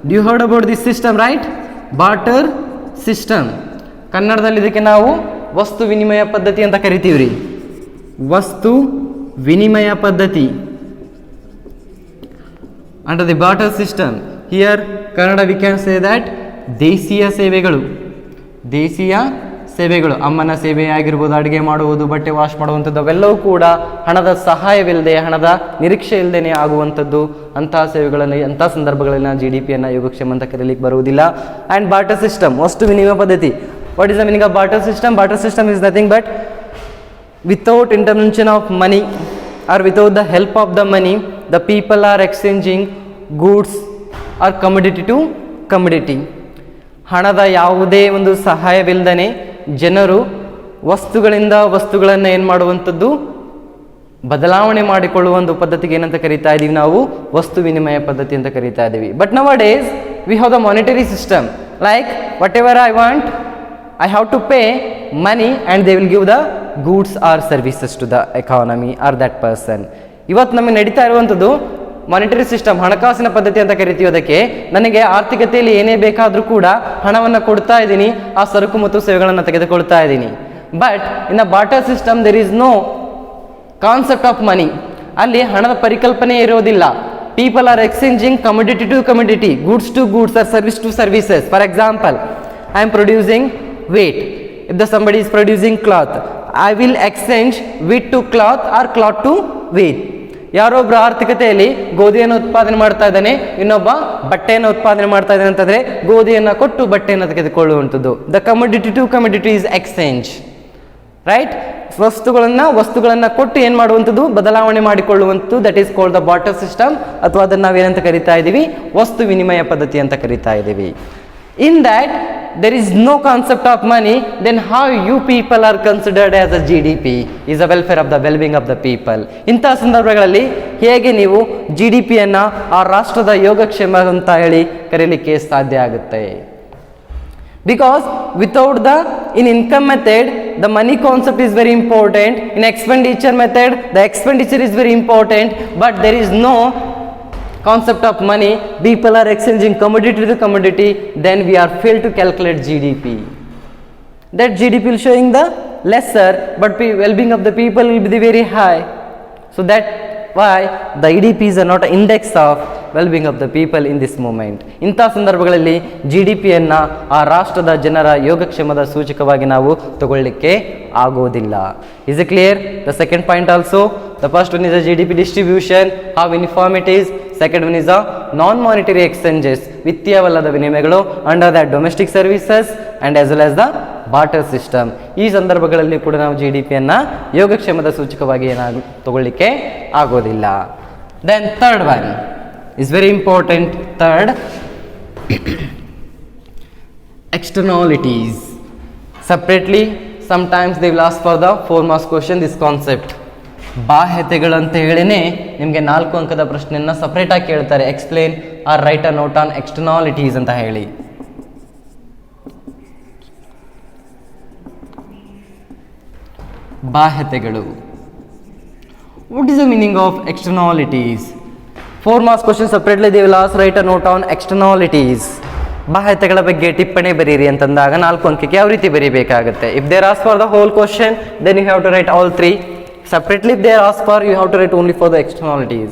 Do you heard about this system, right? Barter system, ಕನ್ನಡದಲ್ಲಿ ಇದಕ್ಕೆ ನಾವು ವಸ್ತು ವಿನಿಮಯ ಪದ್ಧತಿ ಅಂತ ಕರಿತೀವಿ ರೀ. ವಸ್ತು ವಿನಿಮಯ ಪದ್ಧತಿ. Under the barter system here Kannada we can say that ದೇಶೀಯ ಸೇವೆಗಳು, ಅಮ್ಮನ ಸೇವೆ ಆಗಿರ್ಬೋದು, ಅಡುಗೆ ಮಾಡುವುದು, ಬಟ್ಟೆ ವಾಶ್ ಮಾಡುವಂಥದ್ದು, ಅವೆಲ್ಲವೂ ಕೂಡ ಹಣದ ಸಹಾಯವಿಲ್ಲದೆ, ಹಣದ ನಿರೀಕ್ಷೆ ಇಲ್ಲದೇ ಆಗುವಂಥದ್ದು. ಅಂತಹ ಸೇವೆಗಳಲ್ಲಿ, ಅಂತಹ ಸಂದರ್ಭಗಳಲ್ಲಿ ನಾವು GDPಯನ್ನು ಯೋಗಕ್ಷೇಮ ಅಂತ ಕರೀಲಿಕ್ಕೆ ಬರುವುದಿಲ್ಲ. ಆ್ಯಂಡ್ ಬಾರ್ಟರ್ ಸಿಸ್ಟಮ್, ವಸ್ತು ವಿನಿಮಯ ಪದ್ಧತಿ. What is the meaning of barter system? Barter system is nothing but without intervention of money or without the help of the money, the people are exchanging goods or commodity to commodity. ಹಣದ ಯಾವುದೇ ಒಂದು ಸಹಾಯವಿಲ್ಲದೇ ಜನರು ವಸ್ತುಗಳಿಂದ ವಸ್ತುಗಳನ್ನು ಏನು ಮಾಡುವಂಥದ್ದು, ಬದಲಾವಣೆ ಮಾಡಿಕೊಳ್ಳುವ ಒಂದು ಪದ್ಧತಿಗೆ ಏನಂತ ಕರೀತಾ ಇದ್ದೀವಿ ನಾವು? ವಸ್ತು ವಿನಿಮಯ ಪದ್ಧತಿ ಅಂತ ಕರೀತಾ ಇದ್ದೀವಿ. But nowadays we have the monetary system, like whatever I want I have to pay money and they will give the goods or services to the economy or that person. ಇವತ್ತು ನಮಗೆ ನಡೀತಾ ಇರುವಂಥದ್ದು monetary system, ಹಣಕಾಸಿನ ಪದ್ಧತಿ ಅಂತ ಕರಿತೀವಿ. ಅದಕ್ಕೆ ನನಗೆ ಆರ್ಥಿಕತೆಯಲ್ಲಿ ಏನೇ ಬೇಕಾದರೂ ಕೂಡ ಹಣವನ್ನು ಕೊಡ್ತಾ ಇದ್ದೀನಿ, ಆ ಸರಕು ಮತ್ತು ಸೇವೆಗಳನ್ನು ತೆಗೆದುಕೊಳ್ತಾ ಇದ್ದೀನಿ. But in the barter system there is no concept of money. ಅಲ್ಲಿ ಹಣದ ಪರಿಕಲ್ಪನೆ ಇರೋದಿಲ್ಲ. People are exchanging commodity to commodity, goods to goods or service to services. For example, I am producing wheat. If the somebody is producing cloth, I will exchange wheat to cloth or cloth to wheat. ಯಾರೊಬ್ಬರು ಆರ್ಥಿಕತೆಯಲ್ಲಿ ಗೋಧಿಯನ್ನು ಉತ್ಪಾದನೆ ಮಾಡ್ತಾ ಇದ್ದಾನೆ, ಇನ್ನೊಬ್ಬ ಬಟ್ಟೆಯನ್ನು ಉತ್ಪಾದನೆ ಮಾಡ್ತಾ ಇದ್ದಾನೆ ಅಂತಂದರೆ ಗೋಧಿಯನ್ನು ಕೊಟ್ಟು ಬಟ್ಟೆಯನ್ನು ತೆಗೆದುಕೊಳ್ಳುವಂಥದ್ದು. The commodity to commodity is exchange, right? ವಸ್ತುಗಳನ್ನು ಕೊಟ್ಟು ಏನು ಮಾಡುವಂಥದ್ದು, ಬದಲಾವಣೆ ಮಾಡಿಕೊಳ್ಳುವಂಥದ್ದು. That is called the barter system, ಅಥವಾ ಅದನ್ನು ನಾವೇನಂತ ಕರಿತಾ ಇದ್ದೀವಿ, ವಸ್ತು ವಿನಿಮಯ ಪದ್ಧತಿ ಅಂತ ಕರಿತಾ ಇದ್ದೀವಿ. In that there is no concept of money, then how you people are considered as a GDP is the welfare of the well-being of the people. ಇಂತಹ ಸಂದರ್ಭಗಳಲ್ಲಿ ಹೇಗೆ ನೀವು GDP ಅನ್ನ ಆ ರಾಷ್ಟ್ರದ ಯೋಗಕ್ಷೇಮ ಅಂತ ಹೇಳಿ ಕರೀಲಿಕ್ಕೆ ಸಾಧ್ಯ ಆಗುತ್ತೆ? Because without in income method, the money concept is very important. In expenditure method, the expenditure is very important, but there is no concept of money. People are exchanging commodity to commodity, then we are failed to calculate GDP. That GDP will showing the lesser, but well-being of the people will be very high. So that why the EDPs are not an index of well-being of the people in this moment. ಇಂಥ ಸಂದರ್ಭಗಳಲ್ಲಿ GDPಯನ್ನು ಆ ರಾಷ್ಟ್ರದ ಜನರ ಯೋಗಕ್ಷೇಮದ ಸೂಚಕವಾಗಿ ನಾವು ತಗೊಳ್ಳಿಕ್ಕೆ ಆಗೋದಿಲ್ಲ. Is it clear? The second point also, the first one is the GDP distribution, how uniform it is. Second one is the non-monetary exchanges, ವಿತ್ತೀಯವಲ್ಲದ ವಿನಿಮಯಗಳು under the domestic services and as well as the barter system. ಈ ಸಂದರ್ಭಗಳಲ್ಲಿ ಕೂಡ ನಾವು GDPಯನ್ನು ಯೋಗಕ್ಷೇಮದ ಸೂಚಕವಾಗಿ ತಗೊಳ್ಳಿಕ್ಕೆ ಆಗೋದಿಲ್ಲ. Then third one is very important. Third, externalities. Separately, sometimes they will ask for the 4 marks question this concept. ಬಾಹ್ಯತೆಗಳು ಅಂತ ಹೇಳಿನೇ ನಿಮಗೆ 4 ಅಂಕದ ಪ್ರಶ್ನೆಯನ್ನು ಸಪ್ರೇಟ್ ಆಗಿ ಕೇಳ್ತಾರೆ. Explain or write a note on externalities ಅಂತ ಹೇಳಿ. ಬಾಹ್ಯತೆಗಳು. What is the meaning of externalities? 4 marks question separately they will ask write a note on externalities. ಬಾಹ್ಯತೆಗಳ ಬಗ್ಗೆ ಟಿಪ್ಪಣಿ ಬರೀರಿ ಅಂತಂದಾಗ 4 ಅಂಕಕ್ಕೆ ಯಾವ ರೀತಿ ಬರೀಬೇಕಾಗುತ್ತೆ? If they ask for the whole question, then you have to write all 3. Separately if they ask for, you have to write only for the externalities.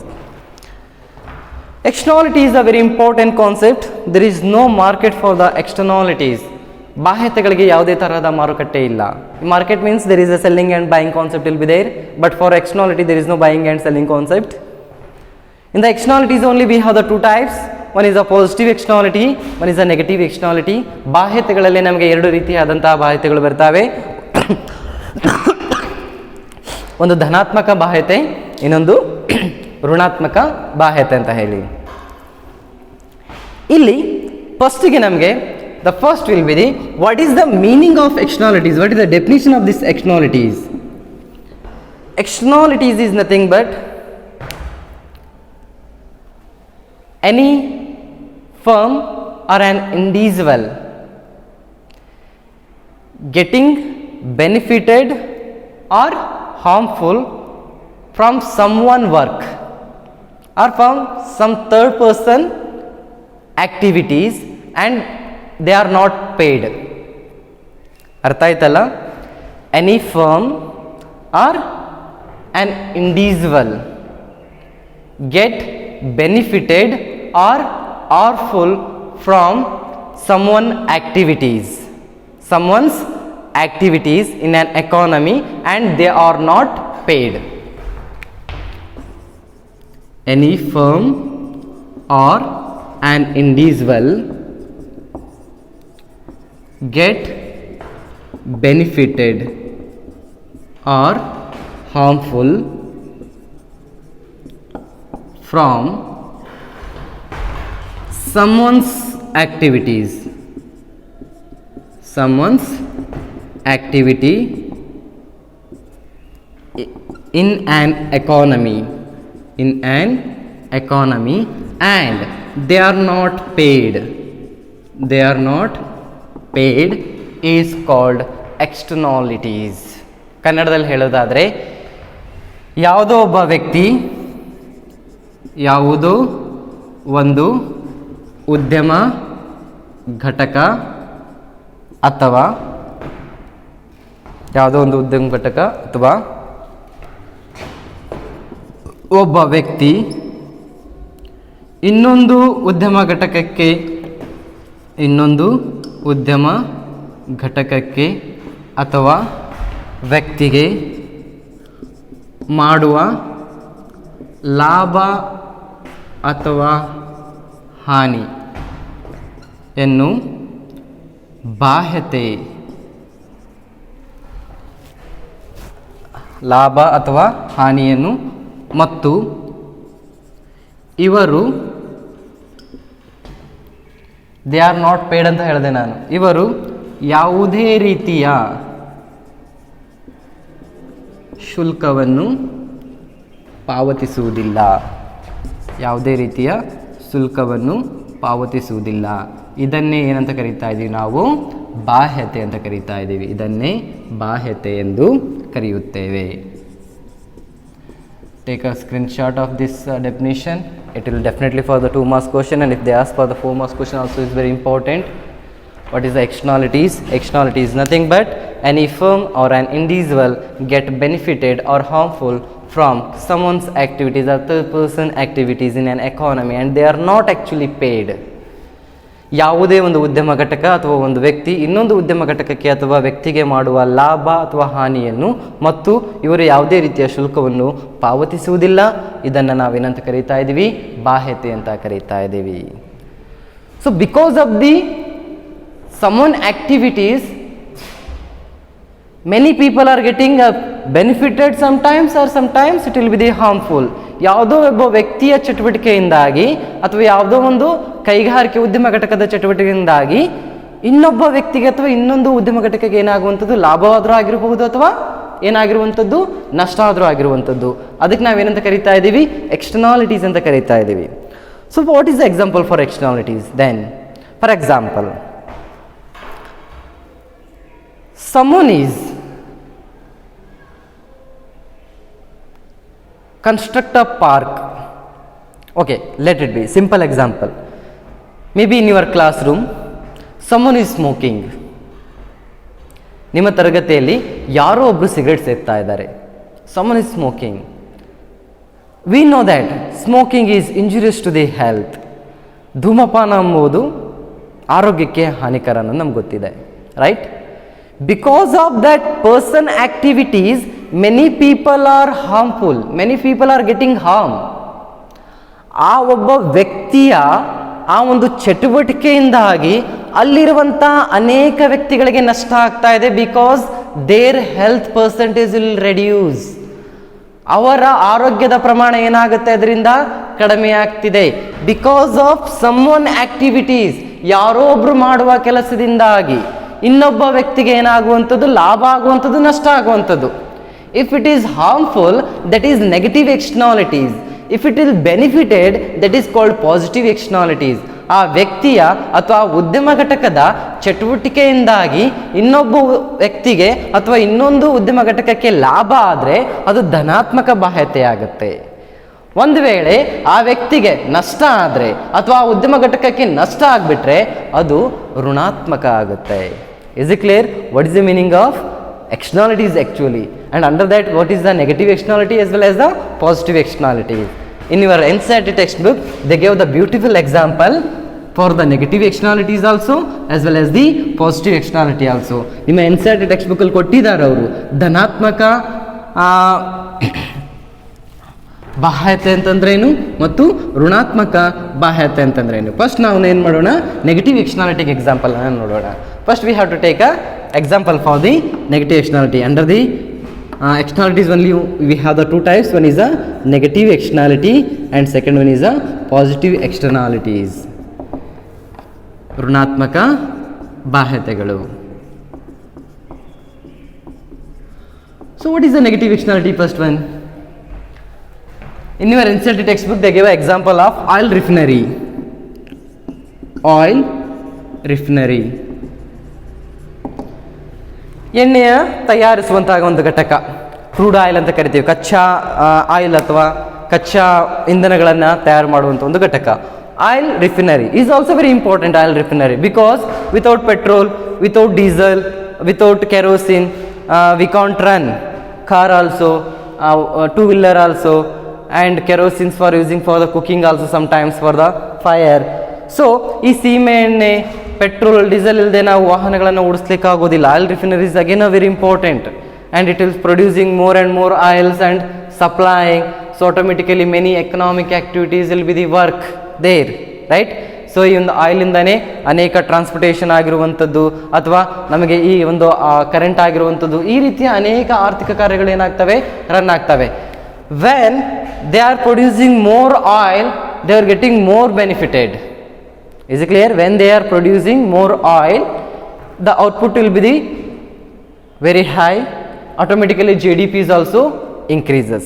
Externality is a very important concept. There is no market for the externalities. ಬಾಹ್ಯತೆಗಳಿಗೆ ಯಾವುದೇ ತರಹದ ಮಾರುಕಟ್ಟೆ ಇಲ್ಲ. Market means there is a selling and buying concept will be there, but for externality there is no buying and selling concept. In the externalities only we have the 2 types. One is a positive externality, one is a negative externality. ಬಾಹ್ಯತೆಗಳಲ್ಲಿ ನಮಗೆ 2 ರೀತಿಯಾದಂತಹ ಬಾಹ್ಯತೆಗಳು ಬರ್ತವೆ. ಒಂದು ಧನಾತ್ಮಕ ಬಾಹ್ಯತೆ, ಇನ್ನೊಂದು ಋಣಾತ್ಮಕ ಬಾಹ್ಯತೆ ಅಂತ ಹೇಳಿ. ಇಲ್ಲಿ ಫಸ್ಟಿಗೆ ನಮಗೆ the first will be the what is the meaning of externalities? What is the definition of this externalities? Externalities is nothing but any firm or an individual getting benefited or harmful from someone work or from some third person activities and they are not paid. ಅರ್ಥ ಆಯ್ತಲ್ಲ? Any firm or an individual get benefited or harmful from someone's activities in an economy and they are not paid. Any firm or an individual get benefited or harmful from someone's activity in an economy and they are not paid is called externalities. ಕನ್ನಡದಲ್ಲಿ ಹೇಳೋದಾದರೆ ಯಾವುದೋ ಒಬ್ಬ ವ್ಯಕ್ತಿ ಯಾವುದೋ ಒಂದು ಉದ್ಯಮ ಘಟಕ ಅಥವಾ ಒಬ್ಬ ವ್ಯಕ್ತಿ ಇನ್ನೊಂದು ಉದ್ಯಮ ಘಟಕಕ್ಕೆ ಅಥವಾ ವ್ಯಕ್ತಿಗೆ ಮಾಡುವ ಲಾಭ ಅಥವಾ ಹಾನಿಯನ್ನು ಬಾಹ್ಯತೆ, ಲಾಭ ಅಥವಾ ಹಾನಿಯನ್ನು ಮತ್ತು ದೇ ಆರ್ ನಾಟ್ ಪೇಡ್ ಅಂತ ಹೇಳಿದೆ ನಾನು. ಇವರು ಯಾವುದೇ ರೀತಿಯ ಶುಲ್ಕವನ್ನು ಪಾವತಿಸುವುದಿಲ್ಲ. ಯಾವುದೇ ರೀತಿಯ ಶುಲ್ಕವನ್ನು ಪಾವತಿಸುವುದಿಲ್ಲ. ಇದನ್ನೇ ಏನಂತ ಕರೀತಾ ಇದ್ದೀವಿ ನಾವು? ಬಾಹ್ಯತೆ ಅಂತ ಕರೀತಾ ಇದ್ದೀವಿ. ಇದನ್ನೇ ಬಾಹ್ಯತೆ ಎಂದು ಕರೆಯುತ್ತೇವೆ. Take a screenshot of this definition. It will definitely for the 2 marks question, and if they ask for the 4 marks question also is very important. What is the externalities? Externality is nothing but any firm or an individual get benefited or harmful from someone's activities or third person activities in an economy and they are not actually paid. ಯಾವುದೇ ಒಂದು ಉದ್ಯಮ ಘಟಕ ಅಥವಾ ಒಂದು ವ್ಯಕ್ತಿ ಇನ್ನೊಂದು ಉದ್ಯಮ ಘಟಕಕ್ಕೆ ಅಥವಾ ವ್ಯಕ್ತಿಗೆ ಮಾಡುವ ಲಾಭ ಅಥವಾ ಹಾನಿಯನ್ನು ಮತ್ತು ಇವರು ಯಾವುದೇ ರೀತಿಯ ಶುಲ್ಕವನ್ನು ಪಾವತಿಸುವುದಿಲ್ಲ. ಇದನ್ನು ನಾವೇನಂತ ಕರೀತಾ ಇದ್ದೀವಿ? ಬಾಹ್ಯತೆ ಅಂತ ಕರೀತಾ ಇದ್ದೀವಿ. So because of the someone activities, many people are getting benefited sometimes or sometimes it will be the harmful. ಯಾವುದೋ ಒಬ್ಬ ವ್ಯಕ್ತಿಯ ಚಟುವಟಿಕೆಯಿಂದಾಗಿ ಅಥವಾ ಯಾವುದೋ ಒಂದು ಕೈಗಾರಿಕೆ ಉದ್ಯಮ ಘಟಕದ ಚಟುವಟಿಕೆಯಿಂದಾಗಿ ಇನ್ನೊಬ್ಬ ವ್ಯಕ್ತಿಗೆ ಅಥವಾ ಇನ್ನೊಂದು ಉದ್ಯಮ ಘಟಕಕ್ಕೆ ಏನಾಗುವಂಥದ್ದು ಲಾಭವಾದರೂ ಆಗಿರಬಹುದು ಅಥವಾ ಏನಾಗಿರುವಂಥದ್ದು ನಷ್ಟ ಆದರೂ ಆಗಿರುವಂಥದ್ದು. ಅದಕ್ಕೆ ನಾವೇನಂತ ಕರೀತಾ ಇದ್ದೀವಿ? ಎಕ್ಸ್ಟರ್ನಾಲಿಟೀಸ್ ಅಂತ ಕರೀತಾ ಇದ್ದೀವಿ. So what is the example for externalities then? For example, someone is construct a park. Okay, let it be simple example. Maybe in your classroom someone is smoking. ನಿಮ್ಮ ತರಗತಿಯಲ್ಲಿ ಯಾರೋ ಒಬ್ಬರು ಸಿಗರೇಟ್ ಸೇದ್ತಾ ಇದ್ದಾರೆ. someone is smoking. We know that smoking is injurious to the health. ಧೂಮಪಾನ ಎಂಬುದು ಆರೋಗ್ಯಕ್ಕೆ ಹಾನಿಕರ ಅನ್ನೋದು ನಮ್ಗೆ ಗೊತ್ತಿದೆ, right? Because of that person activities, many people are harmful, many people are getting harm. ಆ ಒಬ್ಬ ವ್ಯಕ್ತಿಯ ಆ ಒಂದು ಚಟುವಟಿಕೆಯಿಂದಾಗಿ ಅಲ್ಲಿರುವಂಥ ಅನೇಕ ವ್ಯಕ್ತಿಗಳಿಗೆ ನಷ್ಟ ಆಗ್ತಾ ಇದೆ. Because their health percentage will reduce. ಅವರ ಆರೋಗ್ಯದ ಪ್ರಮಾಣ ಏನಾಗುತ್ತೆ? ಅದರಿಂದ ಕಡಿಮೆ ಆಗ್ತಿದೆ. Because of someone activities, ಯಾರೋ ಒಬ್ರು ಮಾಡುವ ಕೆಲಸದಿಂದಾಗಿ ಇನ್ನೊಬ್ಬ ವ್ಯಕ್ತಿಗೆ ಏನಾಗುವಂಥದ್ದು? ಲಾಭ ಆಗುವಂಥದ್ದು, ನಷ್ಟ ಆಗುವಂಥದ್ದು. If it is harmful, that is negative externalities. If it is benefited, that is called positive externalities. ಆ ವ್ಯಕ್ತಿಯ ಅಥವಾ ಉದ್ಯಮ ಘಟಕದ ಚಟುವಟಿಕೆಯಿಂದಾಗಿ ಇನ್ನೊಬ್ಬ ವ್ಯಕ್ತಿಗೆ ಅಥವಾ ಇನ್ನೊಂದು ಉದ್ಯಮ ಘಟಕಕ್ಕೆ ಲಾಭ ಆದರೆ ಅದು ಧನಾತ್ಮಕ ಬಾಹ್ಯತೆ ಆಗುತ್ತೆ. ಒಂದು ವೇಳೆ ಆ ವ್ಯಕ್ತಿಗೆ ನಷ್ಟ ಆದರೆ ಅಥವಾ ಆ ಉದ್ಯಮ ಘಟಕಕ್ಕೆ ನಷ್ಟ ಆಗಿಬಿಟ್ರೆ ಅದು ಋಣಾತ್ಮಕ ಆಗುತ್ತೆ. Is it clear? What is the meaning of externalities actually, and under that what is the negative externality as well as the positive externality? In your NCERT textbook they gave the beautiful example for the negative externalities also as well as the positive externality also. ನಿಮ್ಮ NCERT textbook ಅಲ್ಲಿ ಕೊಟ್ಟಿದ್ದಾರೆ ಅವರು ಧನಾತ್ಮಕ ಬಾಹ್ಯತೆ ಅಂತಂದ್ರೇನು ಮತ್ತು ಋಣಾತ್ಮಕ ಬಾಹ್ಯತೆ ಅಂತಂದ್ರೇನು. First ನಾವು ಏನು ಮಾಡೋಣ? ನೆಗೆಟಿವ್ ಎಕ್ಸ್ಟರ್ನಾಲಿಟಿಗೆ ಎಕ್ಸಾಂಪಲ್ ನೋಡೋಣ. First we have to take a example for the negative externality. Under the externalities only we have the two types. One is a negative externality and second one is a positive externalities. ಋಣಾತ್ಮಕ ಬಾಹ್ಯತೆಗಳು. So what is the negative externality? First one, in your NCERT textbook they give an example of oil refinery. Oil refinery, ಎಣ್ಣೆಯ ತಯಾರಿಸುವಂತಹ ಒಂದು ಘಟಕ, crude oil ಅಂತ ಕರಿತೀವಿ. ಕಚ್ಚಾ oil ಅಥವಾ ಕಚ್ಚಾ ಇಂಧನಗಳನ್ನು ತಯಾರು ಮಾಡುವಂಥ ಒಂದು ಘಟಕ. Oil refinery is also very important. Oil refinery because without petrol, without diesel, without kerosene we can't run car also, two wheeler also, and kerosenes for using for the cooking also sometimes for the fire. So ಈ ಸೀಮೆ ಎಣ್ಣೆ, petrol, diesel ಇಲ್ಲದೆ ನಾವು ವಾಹನಗಳನ್ನು ಓಡಿಸ್ಲಿಕ್ಕೆ ಆಗೋದಿಲ್ಲ. Oil refineries again a very important and it is producing more and more oils and supplying. So automatically many economic activities will be the work there, right? So ಈ ಒಂದು ಆಯಿಲಿಂದನೇ ಅನೇಕ ಟ್ರಾನ್ಸ್ಪೋರ್ಟೇಷನ್ ಆಗಿರುವಂಥದ್ದು ಅಥವಾ ನಮಗೆ ಈ ಒಂದು ಕರೆಂಟ್ ಆಗಿರುವಂಥದ್ದು, ಈ ರೀತಿಯ ಅನೇಕ ಆರ್ಥಿಕ ಕಾರ್ಯಗಳು ಏನಾಗ್ತವೆ? ರನ್ ಆಗ್ತವೆ. When they are producing more oil, they are getting more benefited. Is it clear? When they are producing more oil, the output will be the very high. Automatically GDP is also increases.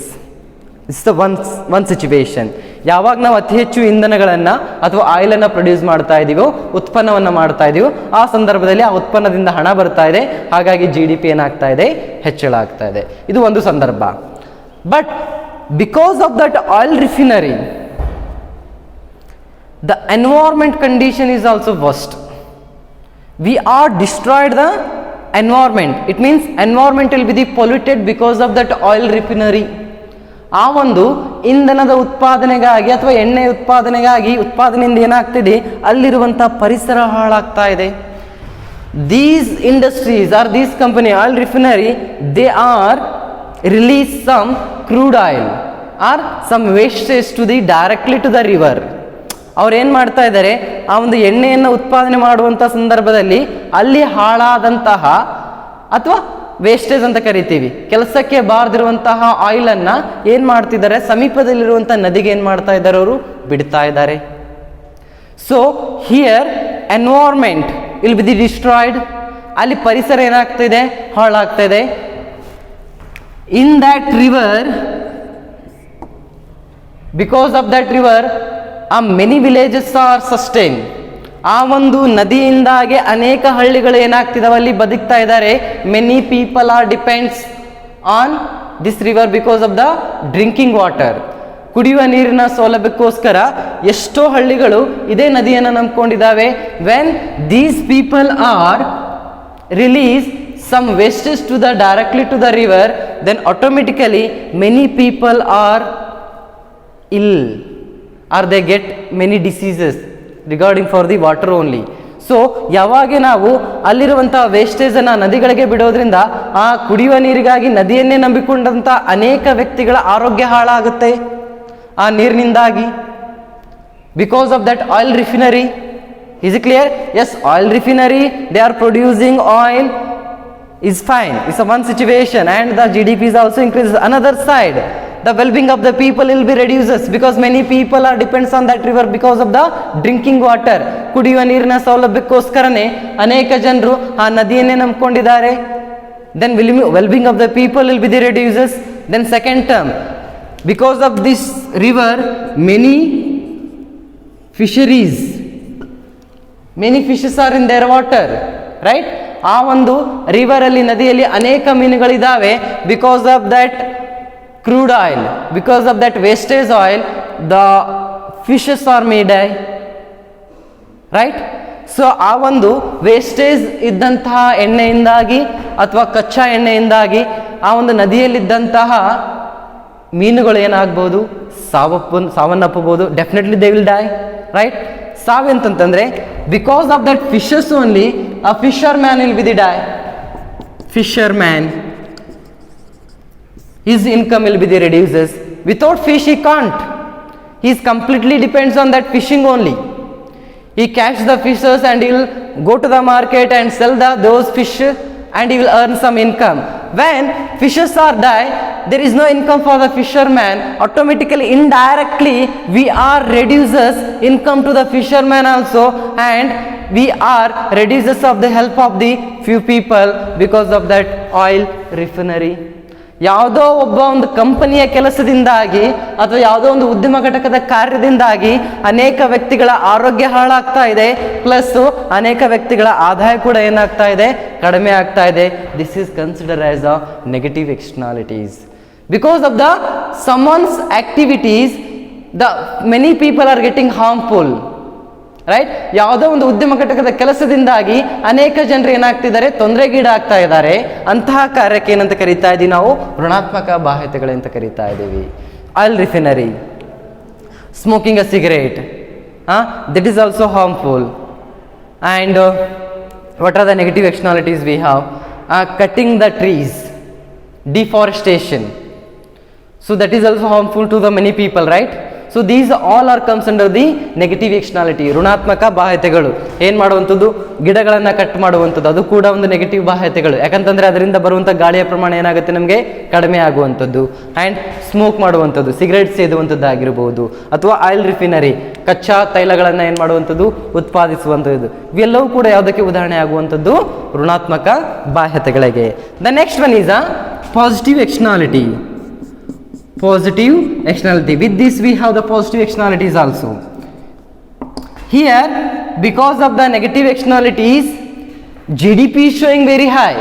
This is the one situation. ಯಾವಾಗ ನಾವು ಅತಿ ಹೆಚ್ಚು ಇಂಧನಗಳನ್ನು ಅಥವಾ ಆಯಿಲನ್ನು produce ಮಾಡ್ತಾ ಇದ್ದೀವೋ, ಉತ್ಪನ್ನವನ್ನು ಮಾಡ್ತಾ ಇದ್ದೀವೋ, ಆ ಸಂದರ್ಭದಲ್ಲಿ ಆ ಉತ್ಪನ್ನದಿಂದ ಹಣ ಬರ್ತಾ ಇದೆ, ಹಾಗಾಗಿ GDP ಏನಾಗ್ತಾ ಇದೆ, ಹೆಚ್ಚಳ ಆಗ್ತಾ ಇದೆ. ಇದು ಒಂದು ಸಂದರ್ಭ. But because of that oil refinery, the environment condition is also worst. We are destroyed the environment. It means environment will be the polluted because of that oil refinery. ಆ ಒಂದು ಇಂಧನದ ಉತ್ಪಾದನೆಗಾಗಿ ಅಥವಾ ಎಣ್ಣೆ ಉತ್ಪಾದನೆಯಿಂದ ಏನಾಗ್ತಿದೆ, ಅಲ್ಲಿರುವಂಥ ಪರಿಸರ ಹಾಳಾಗ್ತಾ ಇದೆ. These industries or these company oil refinery, they are release some crude oil or some wastage to the directly to the river. ಅವ್ರು ಏನು ಮಾಡ್ತಾ ಇದ್ದಾರೆ, ಆ ಒಂದು ಎಣ್ಣೆಯನ್ನು ಉತ್ಪಾದನೆ ಮಾಡುವಂಥ ಸಂದರ್ಭದಲ್ಲಿ ಅಲ್ಲಿ ಹಾಳಾದಂತಹ ಅಥವಾ ವೇಸ್ಟೇಜ್ ಅಂತ ಕರಿತೀವಿ, ಕೆಲಸಕ್ಕೆ ಬಾರದಿರುವಂತಹ ಆಯಿಲನ್ನು ಏನು ಮಾಡ್ತಿದ್ದಾರೆ, ಸಮೀಪದಲ್ಲಿರುವಂಥ ನದಿಗೆ ಏನು ಮಾಡ್ತಾ ಇದ್ದಾರೆ, ಅವರು ಬಿಡ್ತಾ ಇದ್ದಾರೆ. So here environment will be the destroyed. ಅಲ್ಲಿ ಪರಿಸರ ಏನಾಗ್ತಿದೆ, ಹಾಳಾಗ್ತಾ ಇದೆ. In that river, because of that river many villages are sustain. ಆ ಒಂದು ನದಿಯಿಂದಾಗಿ ಅನೇಕ ಹಳ್ಳಿಗಳು ಏನಾಗ್ತಿದಾವೆ, ಅಲ್ಲಿ ಬದುಕ್ತಾ ಇದ್ದಾರೆ. Many people are depends on this river because of the drinking water. ಕುಡಿಯುವ ನೀರಿನ ಸೌಲಭ್ಯಕ್ಕೋಸ್ಕರ ಎಷ್ಟೋ ಹಳ್ಳಿಗಳು ಇದೇ ನದಿಯನ್ನು ನಂಬ್ಕೊಂಡಿದ್ದಾವೆ. When these people are release some wastage to the directly to the river, then automatically many people are ill or they get many diseases regarding for the water only. So ಯಾವಾಗ ನಾವು ಅಲ್ಲಿರುವಂಥ ವೇಸ್ಟೇಜನ್ನು ನದಿಗಳಿಗೆ ಬಿಡೋದ್ರಿಂದ ಆ ಕುಡಿಯುವ ನೀರಿಗಾಗಿ ನದಿಯನ್ನೇ ನಂಬಿಕೊಂಡಂಥ ಅನೇಕ ವ್ಯಕ್ತಿಗಳ ಆರೋಗ್ಯ ಹಾಳಾಗುತ್ತೆ ಆ ನೀರಿನಿಂದಾಗಿ. Because of that oil refinery. Is it clear? Yes, oil refinery, they are producing oil, is fine. It's a one situation and the GDP is also increases. Another side, the well-being of the people will be reduces because many people are depends on that river because of the drinking water. ಕುಡಿಯುವ ನೀರಿನ ಸೌಲಭ್ಯಕ್ಕೋಸ್ಕರನೇ ಅನೇಕ ಜನರು ಆ ನದಿಯನ್ನೇ ನಂಬಿಕೊಂಡಿದ್ದಾರೆ. Then well-being of the people will be the reduces. Then second term, because of this river, many fisheries, many fishes are in their water, right? ಆ ಒಂದು ರಿವರಲ್ಲಿ ನದಿಯಲ್ಲಿ ಅನೇಕ ಮೀನುಗಳಿದ್ದಾವೆ. Because of that crude oil, because of that wastage oil, the fishes are may die, right? So ಆ ಒಂದು wastage ಇದ್ದಂತಹ ಎಣ್ಣೆಯಿಂದಾಗಿ ಅಥವಾ ಕಚ್ಚಾ ಎಣ್ಣೆಯಿಂದಾಗಿ ಆ ಒಂದು ನದಿಯಲ್ಲಿದ್ದಂತಹ ಮೀನುಗಳು ಏನಾಗ್ಬೋದು, ಸಾವನ್ನಪ್ಪಬಹುದು. Definitely they will die, right? ಸಾವೆಂತಂದ್ರೆ because of that fishes only a fisherman will be the die. Fisherman, his income will be the reduces. Without fish he can't. He is completely depends on that fishing only. He catch the fishes and he will go to the market and sell those fish and he will earn some income. When fishes are die, there is no income for the fisherman. Automatically, indirectly, we are reduces income to the fisherman also, and we are reduces of the help of the few people because of that oil refinery. ಯಾವುದೋ ಒಬ್ಬ ಒಂದು ಕಂಪನಿಯ ಕೆಲಸದಿಂದಾಗಿ ಅಥವಾ ಯಾವುದೋ ಒಂದು ಉದ್ಯಮ ಘಟಕದ ಕಾರ್ಯದಿಂದಾಗಿ ಅನೇಕ ವ್ಯಕ್ತಿಗಳ ಆರೋಗ್ಯ ಹಾಳಾಗ್ತಾ ಇದೆ, ಪ್ಲಸ್ ಅನೇಕ ವ್ಯಕ್ತಿಗಳ ಆದಾಯ ಕೂಡ ಏನಾಗ್ತಾ ಇದೆ, ಕಡಿಮೆ ಆಗ್ತಾ ಇದೆ. This is consider as a negative externalities. Because of the someone's activities, the many people are getting harmful, right? ಯಾವುದೋ ಒಂದು ಉದ್ಯಮ ಘಟಕದ ಕೆಲಸದಿಂದಾಗಿ ಅನೇಕ ಜನರು ಏನಾಗ್ತಿದ್ದಾರೆ, ತೊಂದರೆಗೀಡಾಗ್ತಾ ಇದ್ದಾರೆ. ಅಂತಹ ಕಾರ್ಯಕ್ಕೆ ಏನಂತ ಕರೀತಾ ಇದ್ದೀವಿ ನಾವು? ಋಣಾತ್ಮಕ ಬಾಧ್ಯತೆಗಳಂತ ಕರೀತಾ ಇದ್ದೀವಿ. Oil refinery, smoking a cigarette, that is also harmful. And what are the negative externalities we have? Cutting the trees, deforestation. So that is also harmful to the many people, right? So these all are comes under the negative externality. ಋಣಾತ್ಮಕ ಬಾಹ್ಯತೆಗಳು ಏನು ಮಾಡುವಂಥದ್ದು, ಗಿಡಗಳನ್ನು cut ಮಾಡುವಂಥದ್ದು, ಅದು ಕೂಡ ಒಂದು negative ಬಾಹ್ಯತೆಗಳು. ಯಾಕಂತಂದರೆ ಅದರಿಂದ ಬರುವಂಥ ಗಾಳಿಯ ಪ್ರಮಾಣ ಏನಾಗುತ್ತೆ ನಮಗೆ ಕಡಿಮೆ ಆಗುವಂಥದ್ದು. ಆ್ಯಂಡ್ ಸ್ಮೋಕ್ ಮಾಡುವಂಥದ್ದು, ಸಿಗರೇಟ್ ಸೇದುವಂಥದ್ದು ಆಗಿರ್ಬೋದು, ಅಥವಾ ಆಯಿಲ್ ರಿಫಿನರಿ, ಕಚ್ಚಾ ತೈಲಗಳನ್ನು ಏನು ಮಾಡುವಂಥದ್ದು, ಉತ್ಪಾದಿಸುವಂಥದ್ದು. ಇವೆಲ್ಲವೂ ಕೂಡ ಯಾವುದಕ್ಕೆ ಉದಾಹರಣೆ ಆಗುವಂಥದ್ದು, ಋಣಾತ್ಮಕ ಬಾಹ್ಯತೆಗಳಿಗೆ. The next one is a positive externality. Positive externality. With this we have the positive externalities also. Here, because of the negative externalities, GDP is showing very high.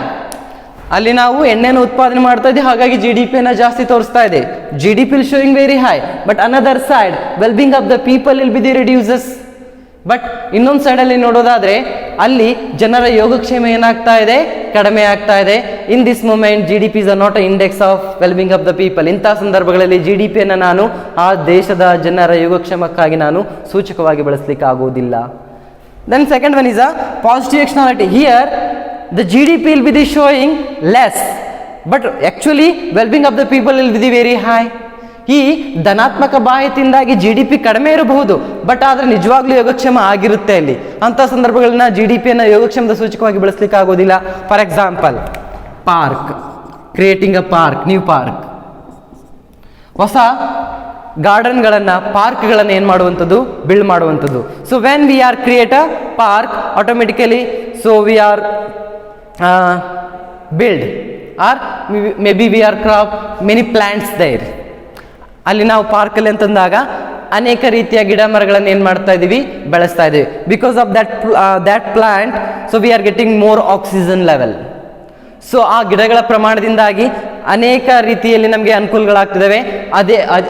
ಅಲ್ಲಿ ನಾವು ಎಣ್ಣೆನ ಉತ್ಪಾದನೆ ಮಾಡ್ತಾ ಇದ್ದೀವಿ, ಹಾಗಾಗಿ GDP ಜಾಸ್ತಿ ತೋರಿಸ್ತಾ ಇದೆ. GDP is showing very high, but another side, well-being of the people will be the reduces. But ಇನ್ನೊಂದು ಸೈಡಲ್ಲಿ ನೋಡೋದಾದ್ರೆ ಅಲ್ಲಿ ಜನರ ಯೋಗಕ್ಷೇಮ ಏನಾಗ್ತಾ ಇದೆ, ಕಡಿಮೆ ಆಗ್ತಾ ಇದೆ. In this moment GDP is not an index of well-being of the people. ಇಂತಹ ಸಂದರ್ಭಗಳಲ್ಲಿ GDP ನಾನು ಆ ದೇಶದ ಜನರ ಯೋಗಕ್ಷೇಮಕ್ಕಾಗಿ ನಾನು ಸೂಚಕವಾಗಿ ಬಳಸಲಿಕ್ಕೆ ಆಗುವುದಿಲ್ಲ. Then second one is a positive externality. Here the GDP will be the showing less, but actually well-being of the people will be the very high. ಈ ಧನಾತ್ಮಕ ಬಾಹ್ಯತೆಯಿಂದಾಗಿ GDP ಕಡಿಮೆ ಇರಬಹುದು, ಬಟ್ ಆದರೆ ನಿಜವಾಗ್ಲೂ ಯೋಗಕ್ಷೇಮ ಆಗಿರುತ್ತೆ ಅಲ್ಲಿ. ಅಂಥ ಸಂದರ್ಭಗಳನ್ನ GDP ಯೋಗಕ್ಷೇಮದ ಸೂಚಕವಾಗಿ ಬಳಸಲಿಕ್ಕೆ ಆಗೋದಿಲ್ಲ. For example park, creating a park, new park, ಹೊಸ ಗಾರ್ಡನ್ಗಳನ್ನು, ಪಾರ್ಕ್ಗಳನ್ನು ಏನು ಮಾಡುವಂಥದ್ದು, ಬಿಲ್ಡ್ ಮಾಡುವಂಥದ್ದು. So when we are create a park, automatically so we are build or maybe we are crop many plants there. ಅಲ್ಲಿ ನಾವು ಪಾರ್ಕಲ್ಲಿ ಅಂತಂದಾಗ ಅನೇಕ ರೀತಿಯ ಗಿಡ ಮರಗಳನ್ನು ಏನು ಮಾಡ್ತಾ ಇದ್ದೀವಿ, ಬೆಳೆಸ್ತಾ ಇದ್ದೀವಿ. Because of that plant, so we are getting more oxygen level. So ಆ ಗಿಡಗಳ ಪ್ರಮಾಣದಿಂದಾಗಿ ಅನೇಕ ರೀತಿಯಲ್ಲಿ ನಮಗೆ ಅನುಕೂಲಗಳಾಗ್ತಿದ್ದಾವೆ.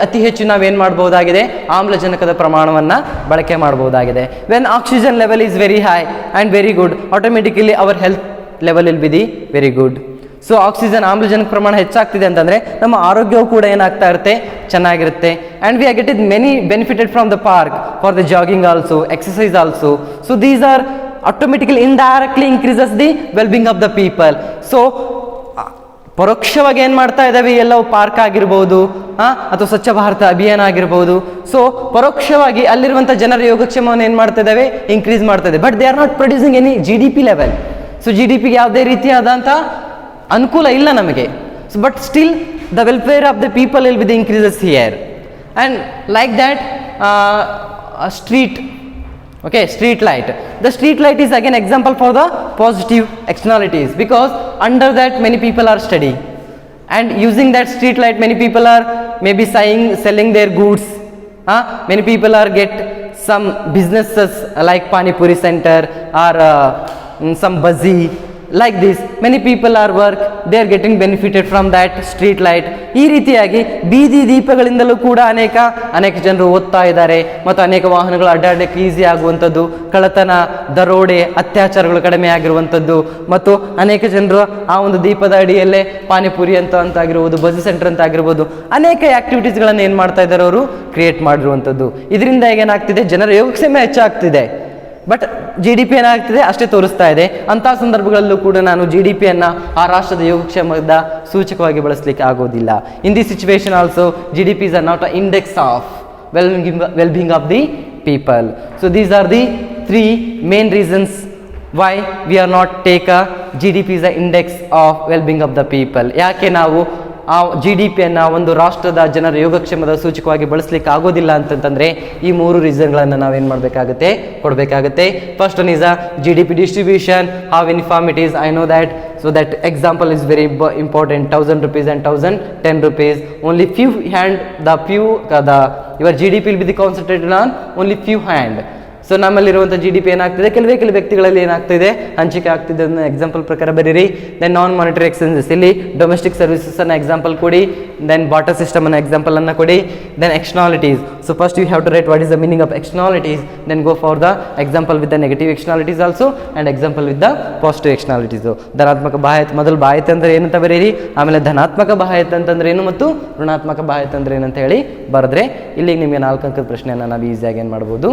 ಅತಿ ಹೆಚ್ಚು ನಾವೇನು ಮಾಡ್ಬೋದಾಗಿದೆ, ಆಮ್ಲಜನಕದ ಪ್ರಮಾಣವನ್ನು ಬಳಕೆ ಮಾಡ್ಬೋದಾಗಿದೆ. When oxygen level is very high and very good, automatically our health level will be the very good. So oxygen, ಆಮ್ಲಜನಕ ಪ್ರಮಾಣ ಹೆಚ್ಚಾಗ್ತಿದೆ ಅಂತಂದರೆ ನಮ್ಮ ಆರೋಗ್ಯವು ಕೂಡ ಏನಾಗ್ತಾ ಇರುತ್ತೆ, ಚೆನ್ನಾಗಿರುತ್ತೆ. And we are getting many benefited from the park for the jogging also, exercise also. So these are automatically indirectly increases the well-being of the people. So ಪರೋಕ್ಷವಾಗಿ ಏನು ಮಾಡ್ತಾ ಇದ್ದಾವೆ, ಎಲ್ಲವೂ ಪಾರ್ಕ್ ಆಗಿರ್ಬೋದು ಅಥವಾ ಸ್ವಚ್ಛ ಭಾರತ ಅಭಿಯಾನ ಆಗಿರ್ಬೋದು. ಸೊ ಪರೋಕ್ಷವಾಗಿ ಅಲ್ಲಿರುವಂಥ ಜನರ ಯೋಗಕ್ಷೇಮವನ್ನು ಏನು ಮಾಡ್ತಾ ಇದ್ದಾವೆ, ಇನ್ಕ್ರೀಸ್ ಮಾಡ್ತಾ ಇದೆ. But they are not producing any GDP level. So GDPಗೆ ಯಾವುದೇ ರೀತಿಯಾದಂಥ ಅನುಕೂಲ ಇಲ್ಲ ನಮಗೆ. So but still the welfare of the people will be the increases here. And like that street light. The street light is again example for the positive externalities, because under that many people are studying, and using that street light many people are maybe selling their goods. Many people are get some businesses like Pani Puri center or some buzzy, like this. Many people are work, they are getting benefited from that street light. ಈ ರೀತಿಯಾಗಿ ಬೀದಿ ದೀಪಗಳಿಂದಲೂ ಕೂಡ ಅನೇಕ ಜನರು ಓದ್ತಾ ಇದ್ದಾರೆ, ಮತ್ತು ಅನೇಕ ವಾಹನಗಳು ಅಡ್ಡಾಡಕ್ಕೆ ಈಸಿ ಆಗುವಂಥದ್ದು, ಕಳ್ಳತನ, ದರೋಡೆ, ಅತ್ಯಾಚಾರಗಳು ಕಡಿಮೆ ಆಗಿರುವಂಥದ್ದು, ಮತ್ತು ಅನೇಕ ಜನರು ಆ ಒಂದು ದೀಪದ ಅಡಿಯಲ್ಲೇ ಪಾನಿಪುರಿ ಅಂತ ಆಗಿರ್ಬೋದು, ಬಜಿ ಸೆಂಟರ್ ಅಂತ ಆಗಿರ್ಬೋದು, ಅನೇಕ ಆಕ್ಟಿವಿಟೀಸ್ಗಳನ್ನು ಏನು ಮಾಡ್ತಾ ಇದ್ದಾರೆ, ಅವರು ಕ್ರಿಯೇಟ್ ಮಾಡಿರುವಂಥದ್ದು. ಇದರಿಂದ ಏನಾಗ್ತಿದೆ, ಜನರ ಯೋಗಕ್ಷೇಮ ಹೆಚ್ಚಾಗ್ತಿದೆ, ಬಟ್ GDP ಏನಾಗ್ತಿದೆ ಅಷ್ಟೇ ತೋರಿಸ್ತಾ ಇದೆ. ಅಂತಹ ಸಂದರ್ಭಗಳಲ್ಲೂ ಕೂಡ ನಾನು GDPಯನ್ನು ಆ ರಾಷ್ಟ್ರದ ಯೋಗಕ್ಷೇಮದ ಸೂಚಕವಾಗಿ ಬಳಸಲಿಕ್ಕೆ ಆಗೋದಿಲ್ಲ. In the situation also GDP is not an index of well-being of the people. So these are the three main reasons why we are not take a GDP is an index of well-being of the people. ಯಾಕೆ ನಾವು ಆ GDPಯನ್ನು ಒಂದು ರಾಷ್ಟ್ರದ ಜನರ ಯೋಗಕ್ಷೇಮದ ಸೂಚಕವಾಗಿ ಬಳಸಲಿಕ್ಕೆ ಆಗೋದಿಲ್ಲ ಅಂತಂತಂದರೆ ಈ ಮೂರು ರೀಸನ್ಗಳನ್ನು ನಾವೇನು ಮಾಡಬೇಕಾಗುತ್ತೆ, ಕೊಡಬೇಕಾಗುತ್ತೆ. First one is a GDP distribution, how uniform it is. I know that, so that example is very important. 1000 rupees and 1010 rupees, only few hand your GDP will be concentrated on only few hand. So ನಮ್ಮಲ್ಲಿರುವಂಥ GDP ಏನಾಗ್ತಿದೆ, ಕೆಲವೇ ವ್ಯಕ್ತಿಗಳಲ್ಲಿ ಏನಾಗ್ತಿದೆ, ಹಂಚಿಕೆ ಆಗ್ತಿದೆ ಅನ್ನೋ example ಪ್ರಕಾರ ಬರೀರಿ. ದೆನ್ ನಾನ್ ಮಾನಿಟರಿ ಎಕ್ಸ್ಪೆನ್ಸಸ್, ಇಲ್ಲಿ ಡೊಮೆಸ್ಟಿಕ್ ಸರ್ವಿಸಸ್ ಅನ್ನ ಎಕ್ಸಾಂಪಲ್ ಕೊಡಿ. ದೆನ್ ವಾಟರ್ ಸಿಸ್ಟಮ್ ಅನ್ನ ಎಕ್ಸಾಂಪಲ್ ಅನ್ನ ಕೊಡಿ. Then externalities. So first you have to write what is the meaning of externalities, then go for the example with the negative externalities also and example with the positive externalities. ಧನಾತ್ಮಕ ಬಾಹ್ಯತೆ, ಮೊದಲು ಬಾಹ್ಯತೆ ಅಂದರೆ ಏನಂತ ಬರೀರಿ, ಆಮೇಲೆ ಧನಾತ್ಮಕ ಬಾಹ್ಯತೆ ಅಂತಂದ್ರೆ ಏನು ಮತ್ತು ಋಣಾತ್ಮಕ ಬಾಹ್ಯತೆ ಅಂದ್ರೆ ಏನಂತ ಹೇಳಿ ಬರೆದ್ರೆ ಇಲ್ಲಿ ನಿಮಗೆ 4 ಅಂಕದ ಪ್ರಶ್ನೆಯನ್ನು ನಾವು ಈಸಿಯಾಗಿ ಏನು ಮಾಡ್ಬೋದು,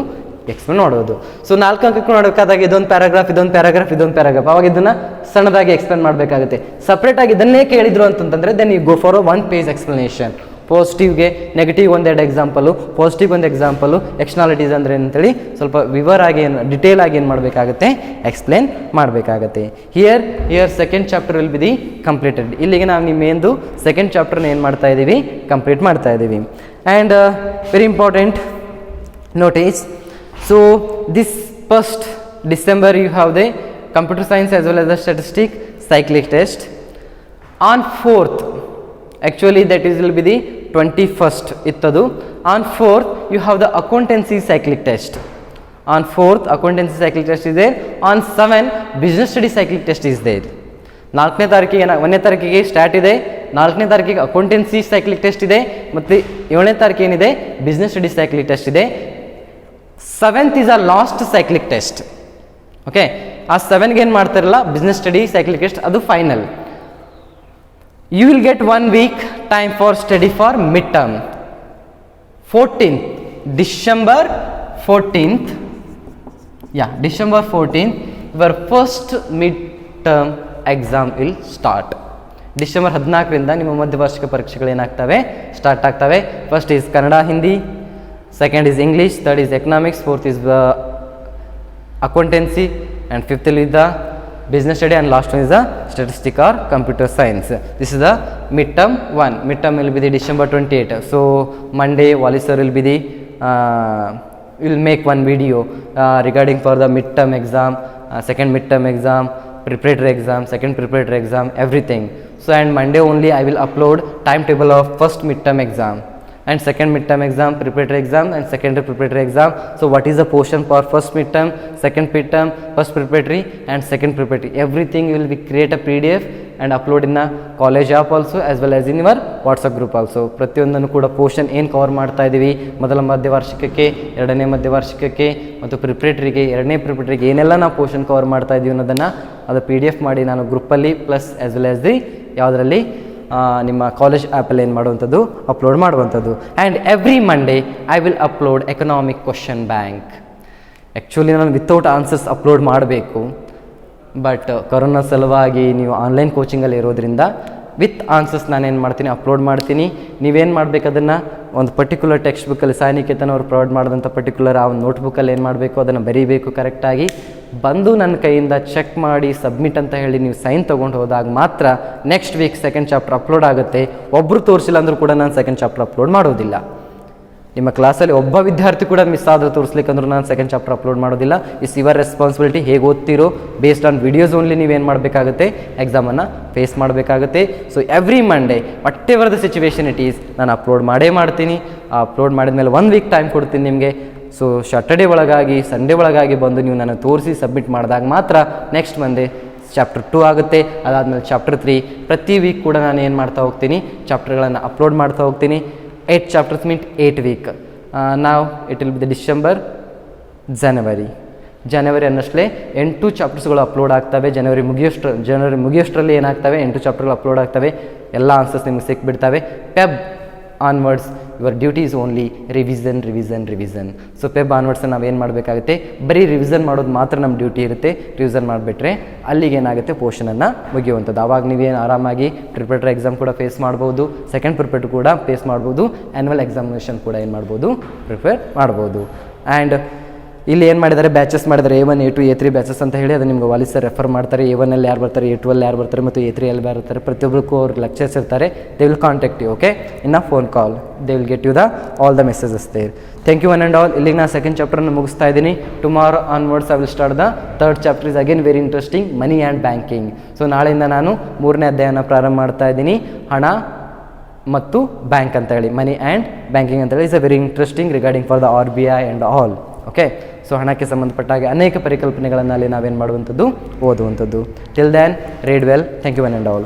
ಎಕ್ಸ್ಪ್ಲೇನ್ ಮಾಡೋದು. ಸೊ 4 ಅಂಕಕ್ಕೆ ನೋಡಬೇಕಾದಾಗ ಇದೊಂದು ಪ್ಯಾರಾಗ್ರಾಫ್, ಅವಾಗ ಇದನ್ನ ಸಣ್ಣದಾಗಿ ಎಕ್ಸ್ಪ್ಲೇನ್ ಮಾಡಬೇಕಾಗುತ್ತೆ. ಸಪ್ರೇಟ್ ಆಗಿ ಇದನ್ನೇ ಕೇಳಿದ್ರು ಅಂತಂದ್ರೆ then you go for 1 page explanation. ಪಾಸಿಟಿವ್ಗೆ ನೆಗೆಟಿವ್ ಒಂದೆರಡು ಎಕ್ಸಾಂಪಲು, ಪಾಸಿಟಿವ್ ಒಂದು ಎಕ್ಸಾಂಪಲು, ಎಕ್ಸ್ಟರ್ನಾಲಿಟೀಸ್ ಅಂದರೆ ಅಂತೇಳಿ ಸ್ವಲ್ಪ ವಿವರಾಗಿ ಡಿಟೇಲ್ ಆಗಿ ಏನು ಮಾಡಬೇಕಾಗುತ್ತೆ, ಎಕ್ಸ್ಪ್ಲೇನ್ ಮಾಡಬೇಕಾಗತ್ತೆ. Here second chapter will be the completed. ಇಲ್ಲಿಗೆ ನಾವು ನಿಮ್ಮೇಂದು ಸೆಕೆಂಡ್ ಚಾಪ್ಟರ್ನ ಏನು ಮಾಡ್ತಾ ಇದ್ದೀವಿ, ಕಂಪ್ಲೀಟ್ ಮಾಡ್ತಾ ಇದ್ದೀವಿ. And very important notice, so this 1st December you have the computer science as well as the statistic cyclic test. On 4th, actually that is will be the 21st ittadu. On 4th you have the accountancy cyclic test. On 4th accountancy cyclic test is there. On 7th business study cyclic test is there. 4ನೇ ತಾರೀಕಿಗೆ 1ನೇ ತಾರೀಕಿಗೆ start ಇದೆ, 4ನೇ ತಾರೀಕಿಗೆ accountancy cyclic test ಇದೆ, ಮತ್ತು 7ನೇ ತಾರೀಕು ಏನಿದೆ ಬಿಸ್ನೆಸ್ ಸ್ಟಡಿ ಸೈಕ್ಲಿಕ್ ಟೆಸ್ಟ್ ಇದೆ. 7th is a last cyclic test. Okay, ಆ 7ಗೆ ಏನು ಮಾಡ್ತಾರಲ್ಲ ಬಿಸ್ನೆಸ್ ಸ್ಟಡಿ ಸೈಕ್ಲಿಕ್ ಟೆಸ್ಟ್, ಅದು final. You will get 1 week time for study for mid term. 14th December 14th, December 14th your first mid term exam will start. December 14ರಿಂದ ನಿಮ್ಮ ಮಧ್ಯವಾರ್ಷಿಕ ಪರೀಕ್ಷೆಗಳು ಏನಾಗ್ತವೆ, ಸ್ಟಾರ್ಟ್ ಆಗ್ತವೆ. First is Kannada Hindi, second is English, third is economics, fourth is accountancy, and fifth is the business study, and last one is the statistic or computer science. This is the midterm one. Midterm will be the December 28th. So Monday Wali sir will be the will make one video regarding for the midterm exam, second midterm exam, preparatory exam, second preparatory exam, everything. So and Monday only I will upload timetable of first midterm exam and second midterm exam, preparatory exam, and secondary preparatory exam. So what is the portion for first midterm, second midterm, first preparatory, and second preparatory, everything will be create a PDF and upload in a college app also as well as in your WhatsApp group also. ಪ್ರತಿಯೊಂದನ್ನು ಕೂಡ portion ಏನು cover ಮಾಡ್ತಾ ಇದ್ದೀವಿ, ಮೊದಲ ಮಧ್ಯವಾರ್ಷಿಕಕ್ಕೆ, ಎರಡನೇ ಮಧ್ಯವಾರ್ಷಿಕಕ್ಕೆ ಮತ್ತು ಪ್ರಿಪ್ರೇಟರಿಗೆ, ಎರಡನೇ ಪ್ರಿಪ್ರೇಟರಿಗೆ ಏನೆಲ್ಲ ನಾವು ಪೋರ್ಷನ್ ಕವರ್ ಮಾಡ್ತಾ ಇದ್ದೀವಿ ಅನ್ನೋದನ್ನು ಅದು PDF ಮಾಡಿ ನಾನು ಗ್ರೂಪಲ್ಲಿ plus as well as the ಯಾವುದರಲ್ಲಿ ನಿಮ್ಮ ಕಾಲೇಜ್ ಆ್ಯಪಲ್ಲಿ ಏನು ಮಾಡುವಂಥದ್ದು, ಅಪ್ಲೋಡ್ ಮಾಡುವಂಥದ್ದು. And every Monday I will upload economic question bank. Actually ನಾನು ವಿತೌಟ್ ಆನ್ಸರ್ಸ್ ಅಪ್ಲೋಡ್ ಮಾಡಬೇಕು, ಬಟ್ ಕೊರೋನಾ ಸಲುವಾಗಿ ನೀವು ಆನ್ಲೈನ್ ಕೋಚಿಂಗಲ್ಲಿ ಇರೋದ್ರಿಂದ ವಿತ್ ಆನ್ಸರ್ಸ್ ನಾನೇನು ಮಾಡ್ತೀನಿ, ಅಪ್ಲೋಡ್ ಮಾಡ್ತೀನಿ. ನೀವೇನು ಮಾಡಬೇಕು, ಅದನ್ನು ಒಂದು ಪರ್ಟಿಕ್ಯುಲರ್ ಟೆಕ್ಸ್ಟ್ ಬುಕ್ಕಲ್ಲಿ ಸಾಯಿನಿಕೇತನ್ ಅವರು ಪ್ರೊವೈಡ್ ಮಾಡಿದಂಥ ಪರ್ಟಿಕ್ಯುಲರ್ ಆ ಒಂದು ನೋಟ್ಬುಕ್ಕಲ್ಲಿ ಏನು ಮಾಡಬೇಕು, ಅದನ್ನು ಬರೀಬೇಕು ಕರೆಕ್ಟಾಗಿ. ಬಂದು ನನ್ನ ಕೈಯಿಂದ ಚೆಕ್ ಮಾಡಿ ಸಬ್ಮಿಟ್ ಅಂತ ಹೇಳಿ ನೀವು ಸೈನ್ ತೊಗೊಂಡು ಹೋದಾಗ ಮಾತ್ರ next week second chapter upload ಆಗುತ್ತೆ. ಒಬ್ಬರು ತೋರಿಸಿಲ್ಲ ಅಂದರೂ ಕೂಡ ನಾನು ಸೆಕೆಂಡ್ ಚಾಪ್ಟರ್ ಅಪ್ಲೋಡ್ ಮಾಡೋದಿಲ್ಲ. ನಿಮ್ಮ ಕ್ಲಾಸಲ್ಲಿ ಒಬ್ಬ ವಿದ್ಯಾರ್ಥಿ ಕೂಡ ಮಿಸ್ ಆದರೂ ತೋರಿಸ್ಲಿಕ್ಕಂದ್ರೂ ನಾನು ಸೆಕೆಂಡ್ ಚಾಪ್ಟರ್ ಅಪ್ಲೋಡ್ ಮಾಡೋದಿಲ್ಲ. It's your responsibility. ಹೇಗೆ ಓದ್ತಿರೋ ಬೇಸ್ಡ್ ಆನ್ ವಿಡಿಯೋಸ್ ಓನ್ಲಿ ನೀವೇನು ಮಾಡಬೇಕಾಗುತ್ತೆ, ಎಕ್ಸಾಮನ್ನು ಫೇಸ್ ಮಾಡಬೇಕಾಗುತ್ತೆ. So every Monday what ever the situation it is ನಾನು ಅಪ್ಲೋಡ್ ಮಾಡೇ ಮಾಡ್ತೀನಿ. ಅಪ್ಲೋಡ್ ಮಾಡಿದ ಮೇಲೆ 1 week ಟೈಮ್ ಕೊಡ್ತೀನಿ ನಿಮಗೆ. ಸೊ ಸಾಟರ್ಡೇ ಒಳಗಾಗಿ ಸಂಡೇ ಒಳಗಾಗಿ ಬಂದು ನೀವು ನಾನು ತೋರಿಸಿ ಸಬ್ಮಿಟ್ ಮಾಡಿದಾಗ ಮಾತ್ರ ನೆಕ್ಸ್ಟ್ ಮಂಡೇ ಚಾಪ್ಟರ್ 2 ಆಗುತ್ತೆ. ಅದಾದಮೇಲೆ ಚಾಪ್ಟರ್ 3. ಪ್ರತಿ ವೀಕ್ ಕೂಡ ನಾನು ಏನು ಮಾಡ್ತಾ ಹೋಗ್ತೀನಿ, ಚಾಪ್ಟರ್ಗಳನ್ನು ಅಪ್ಲೋಡ್ ಮಾಡ್ತಾ ಹೋಗ್ತೀನಿ. 8 chapters means 8 week. Now it will be the December, ಜನವರಿ ಅನ್ನಷ್ಟೇ 8 ಚಾಪ್ಟರ್ಸ್ಗಳು ಅಪ್ಲೋಡ್ ಆಗ್ತವೆ. ಜನವರಿ ಮುಗಿಯೋಷ್ಟರಲ್ಲಿ ಏನಾಗ್ತವೆ, 8 ಚಾಪ್ಟರ್ಗಳು ಅಪ್ಲೋಡ್ ಆಗ್ತವೆ. ಎಲ್ಲ ಆನ್ಸರ್ಸ್ ನಿಮಗೆ ಸಿಕ್ಬಿಡ್ತವೆ. Feb onwards your duty is only revision. So Feb onwards ನಾವೇನು ಮಾಡಬೇಕಾಗುತ್ತೆ, ಬರೀ ರಿವಿಸನ್ ಮಾಡೋದು ಮಾತ್ರ ನಮ್ಮ ಡ್ಯೂಟಿ ಇರುತ್ತೆ. ರಿವಿಸನ್ ಮಾಡಿಬಿಟ್ರೆ ಅಲ್ಲಿಗೆ ಏನಾಗುತ್ತೆ, ಪೋರ್ಷನನ್ನು ಮುಗಿಯುವಂಥದ್ದು. ಆವಾಗ ನೀವೇನು ಆರಾಮಾಗಿ ಪ್ರಿಪರೇಟರಿ ಎಕ್ಸಾಮ್ ಕೂಡ ಫೇಸ್ ಮಾಡ್ಬೋದು, ಸೆಕೆಂಡ್ ಪ್ರಿಪರೇಟರಿ ಕೂಡ ಫೇಸ್ ಮಾಡ್ಬೋದು, ಆ್ಯನ್ಯುವಲ್ ಎಕ್ಸಾಮಿನೇಷನ್ ಕೂಡ ಏನು ಮಾಡ್ಬೋದು, ಪ್ರಿಪೇರ್ ಮಾಡ್ಬೋದು. ಆ್ಯಂಡ್ ಇಲ್ಲಿ ಏನು ಮಾಡಿದ್ದಾರೆ, ಬ್ಯಾಚಸ್ ಮಾಡಿದ್ದಾರೆ. A1, A2, A3 ಬ್ಯಾಚಸ್ ಅಂತ ಹೇಳಿ ಅದು ನಿಮ್ಗೆ ವಾಲಿ ಸರ್ ರೆಫರ್ ಮಾಡ್ತಾರೆ. A1 ಯಾರು ಬರ್ತಾರೆ, A2 ಯಾರು ಬರ್ತಾರೆ, ಮತ್ತು A3 ಬರ್ತಾರೆ. ಪ್ರತಿಯೊಬ್ಬರಿಗೂ ಅವ್ರ ಲೆಕ್ಚರ್ಸ್ ಇರ್ತಾರೆ. They will contact you. Okay, in a phone call they will get you the all the messages there. Thank you one and all. ಇಲ್ಲಿಗೆ ನಾನು ಸೆಕೆಂಡ್ ಚಾಪ್ಟರ್ನ ಮುಗಿಸ್ತಾ ಇದ್ದೀನಿ. Tomorrow onwards I will start the third chapter is again very interesting, money and banking. So ನಾಳೆಯಿಂದ ನಾನು 3ನೇ ಅಧ್ಯಾಯನ ಪ್ರಾರಂಭ ಮಾಡ್ತಾ ಇದ್ದೀನಿ, ಹಣ ಮತ್ತು ಬ್ಯಾಂಕ್ ಅಂತ ಹೇಳಿ, ಮನಿ ಆ್ಯಂಡ್ ಬ್ಯಾಂಕಿಂಗ್ ಅಂತ ಹೇಳಿ. Is a very interesting regarding for the RBI and all. Okay, so ಹಣಕ್ಕೆ ಸಂಬಂಧಪಟ್ಟಾಗ ಅನೇಕ ಪರಿಕಲ್ಪನೆಗಳನ್ನು ಅಲ್ಲಿ ನಾವೇನು ಮಾಡುವಂಥದ್ದು, ಓದುವಂಥದ್ದು. Till then read well. Thank you one and all.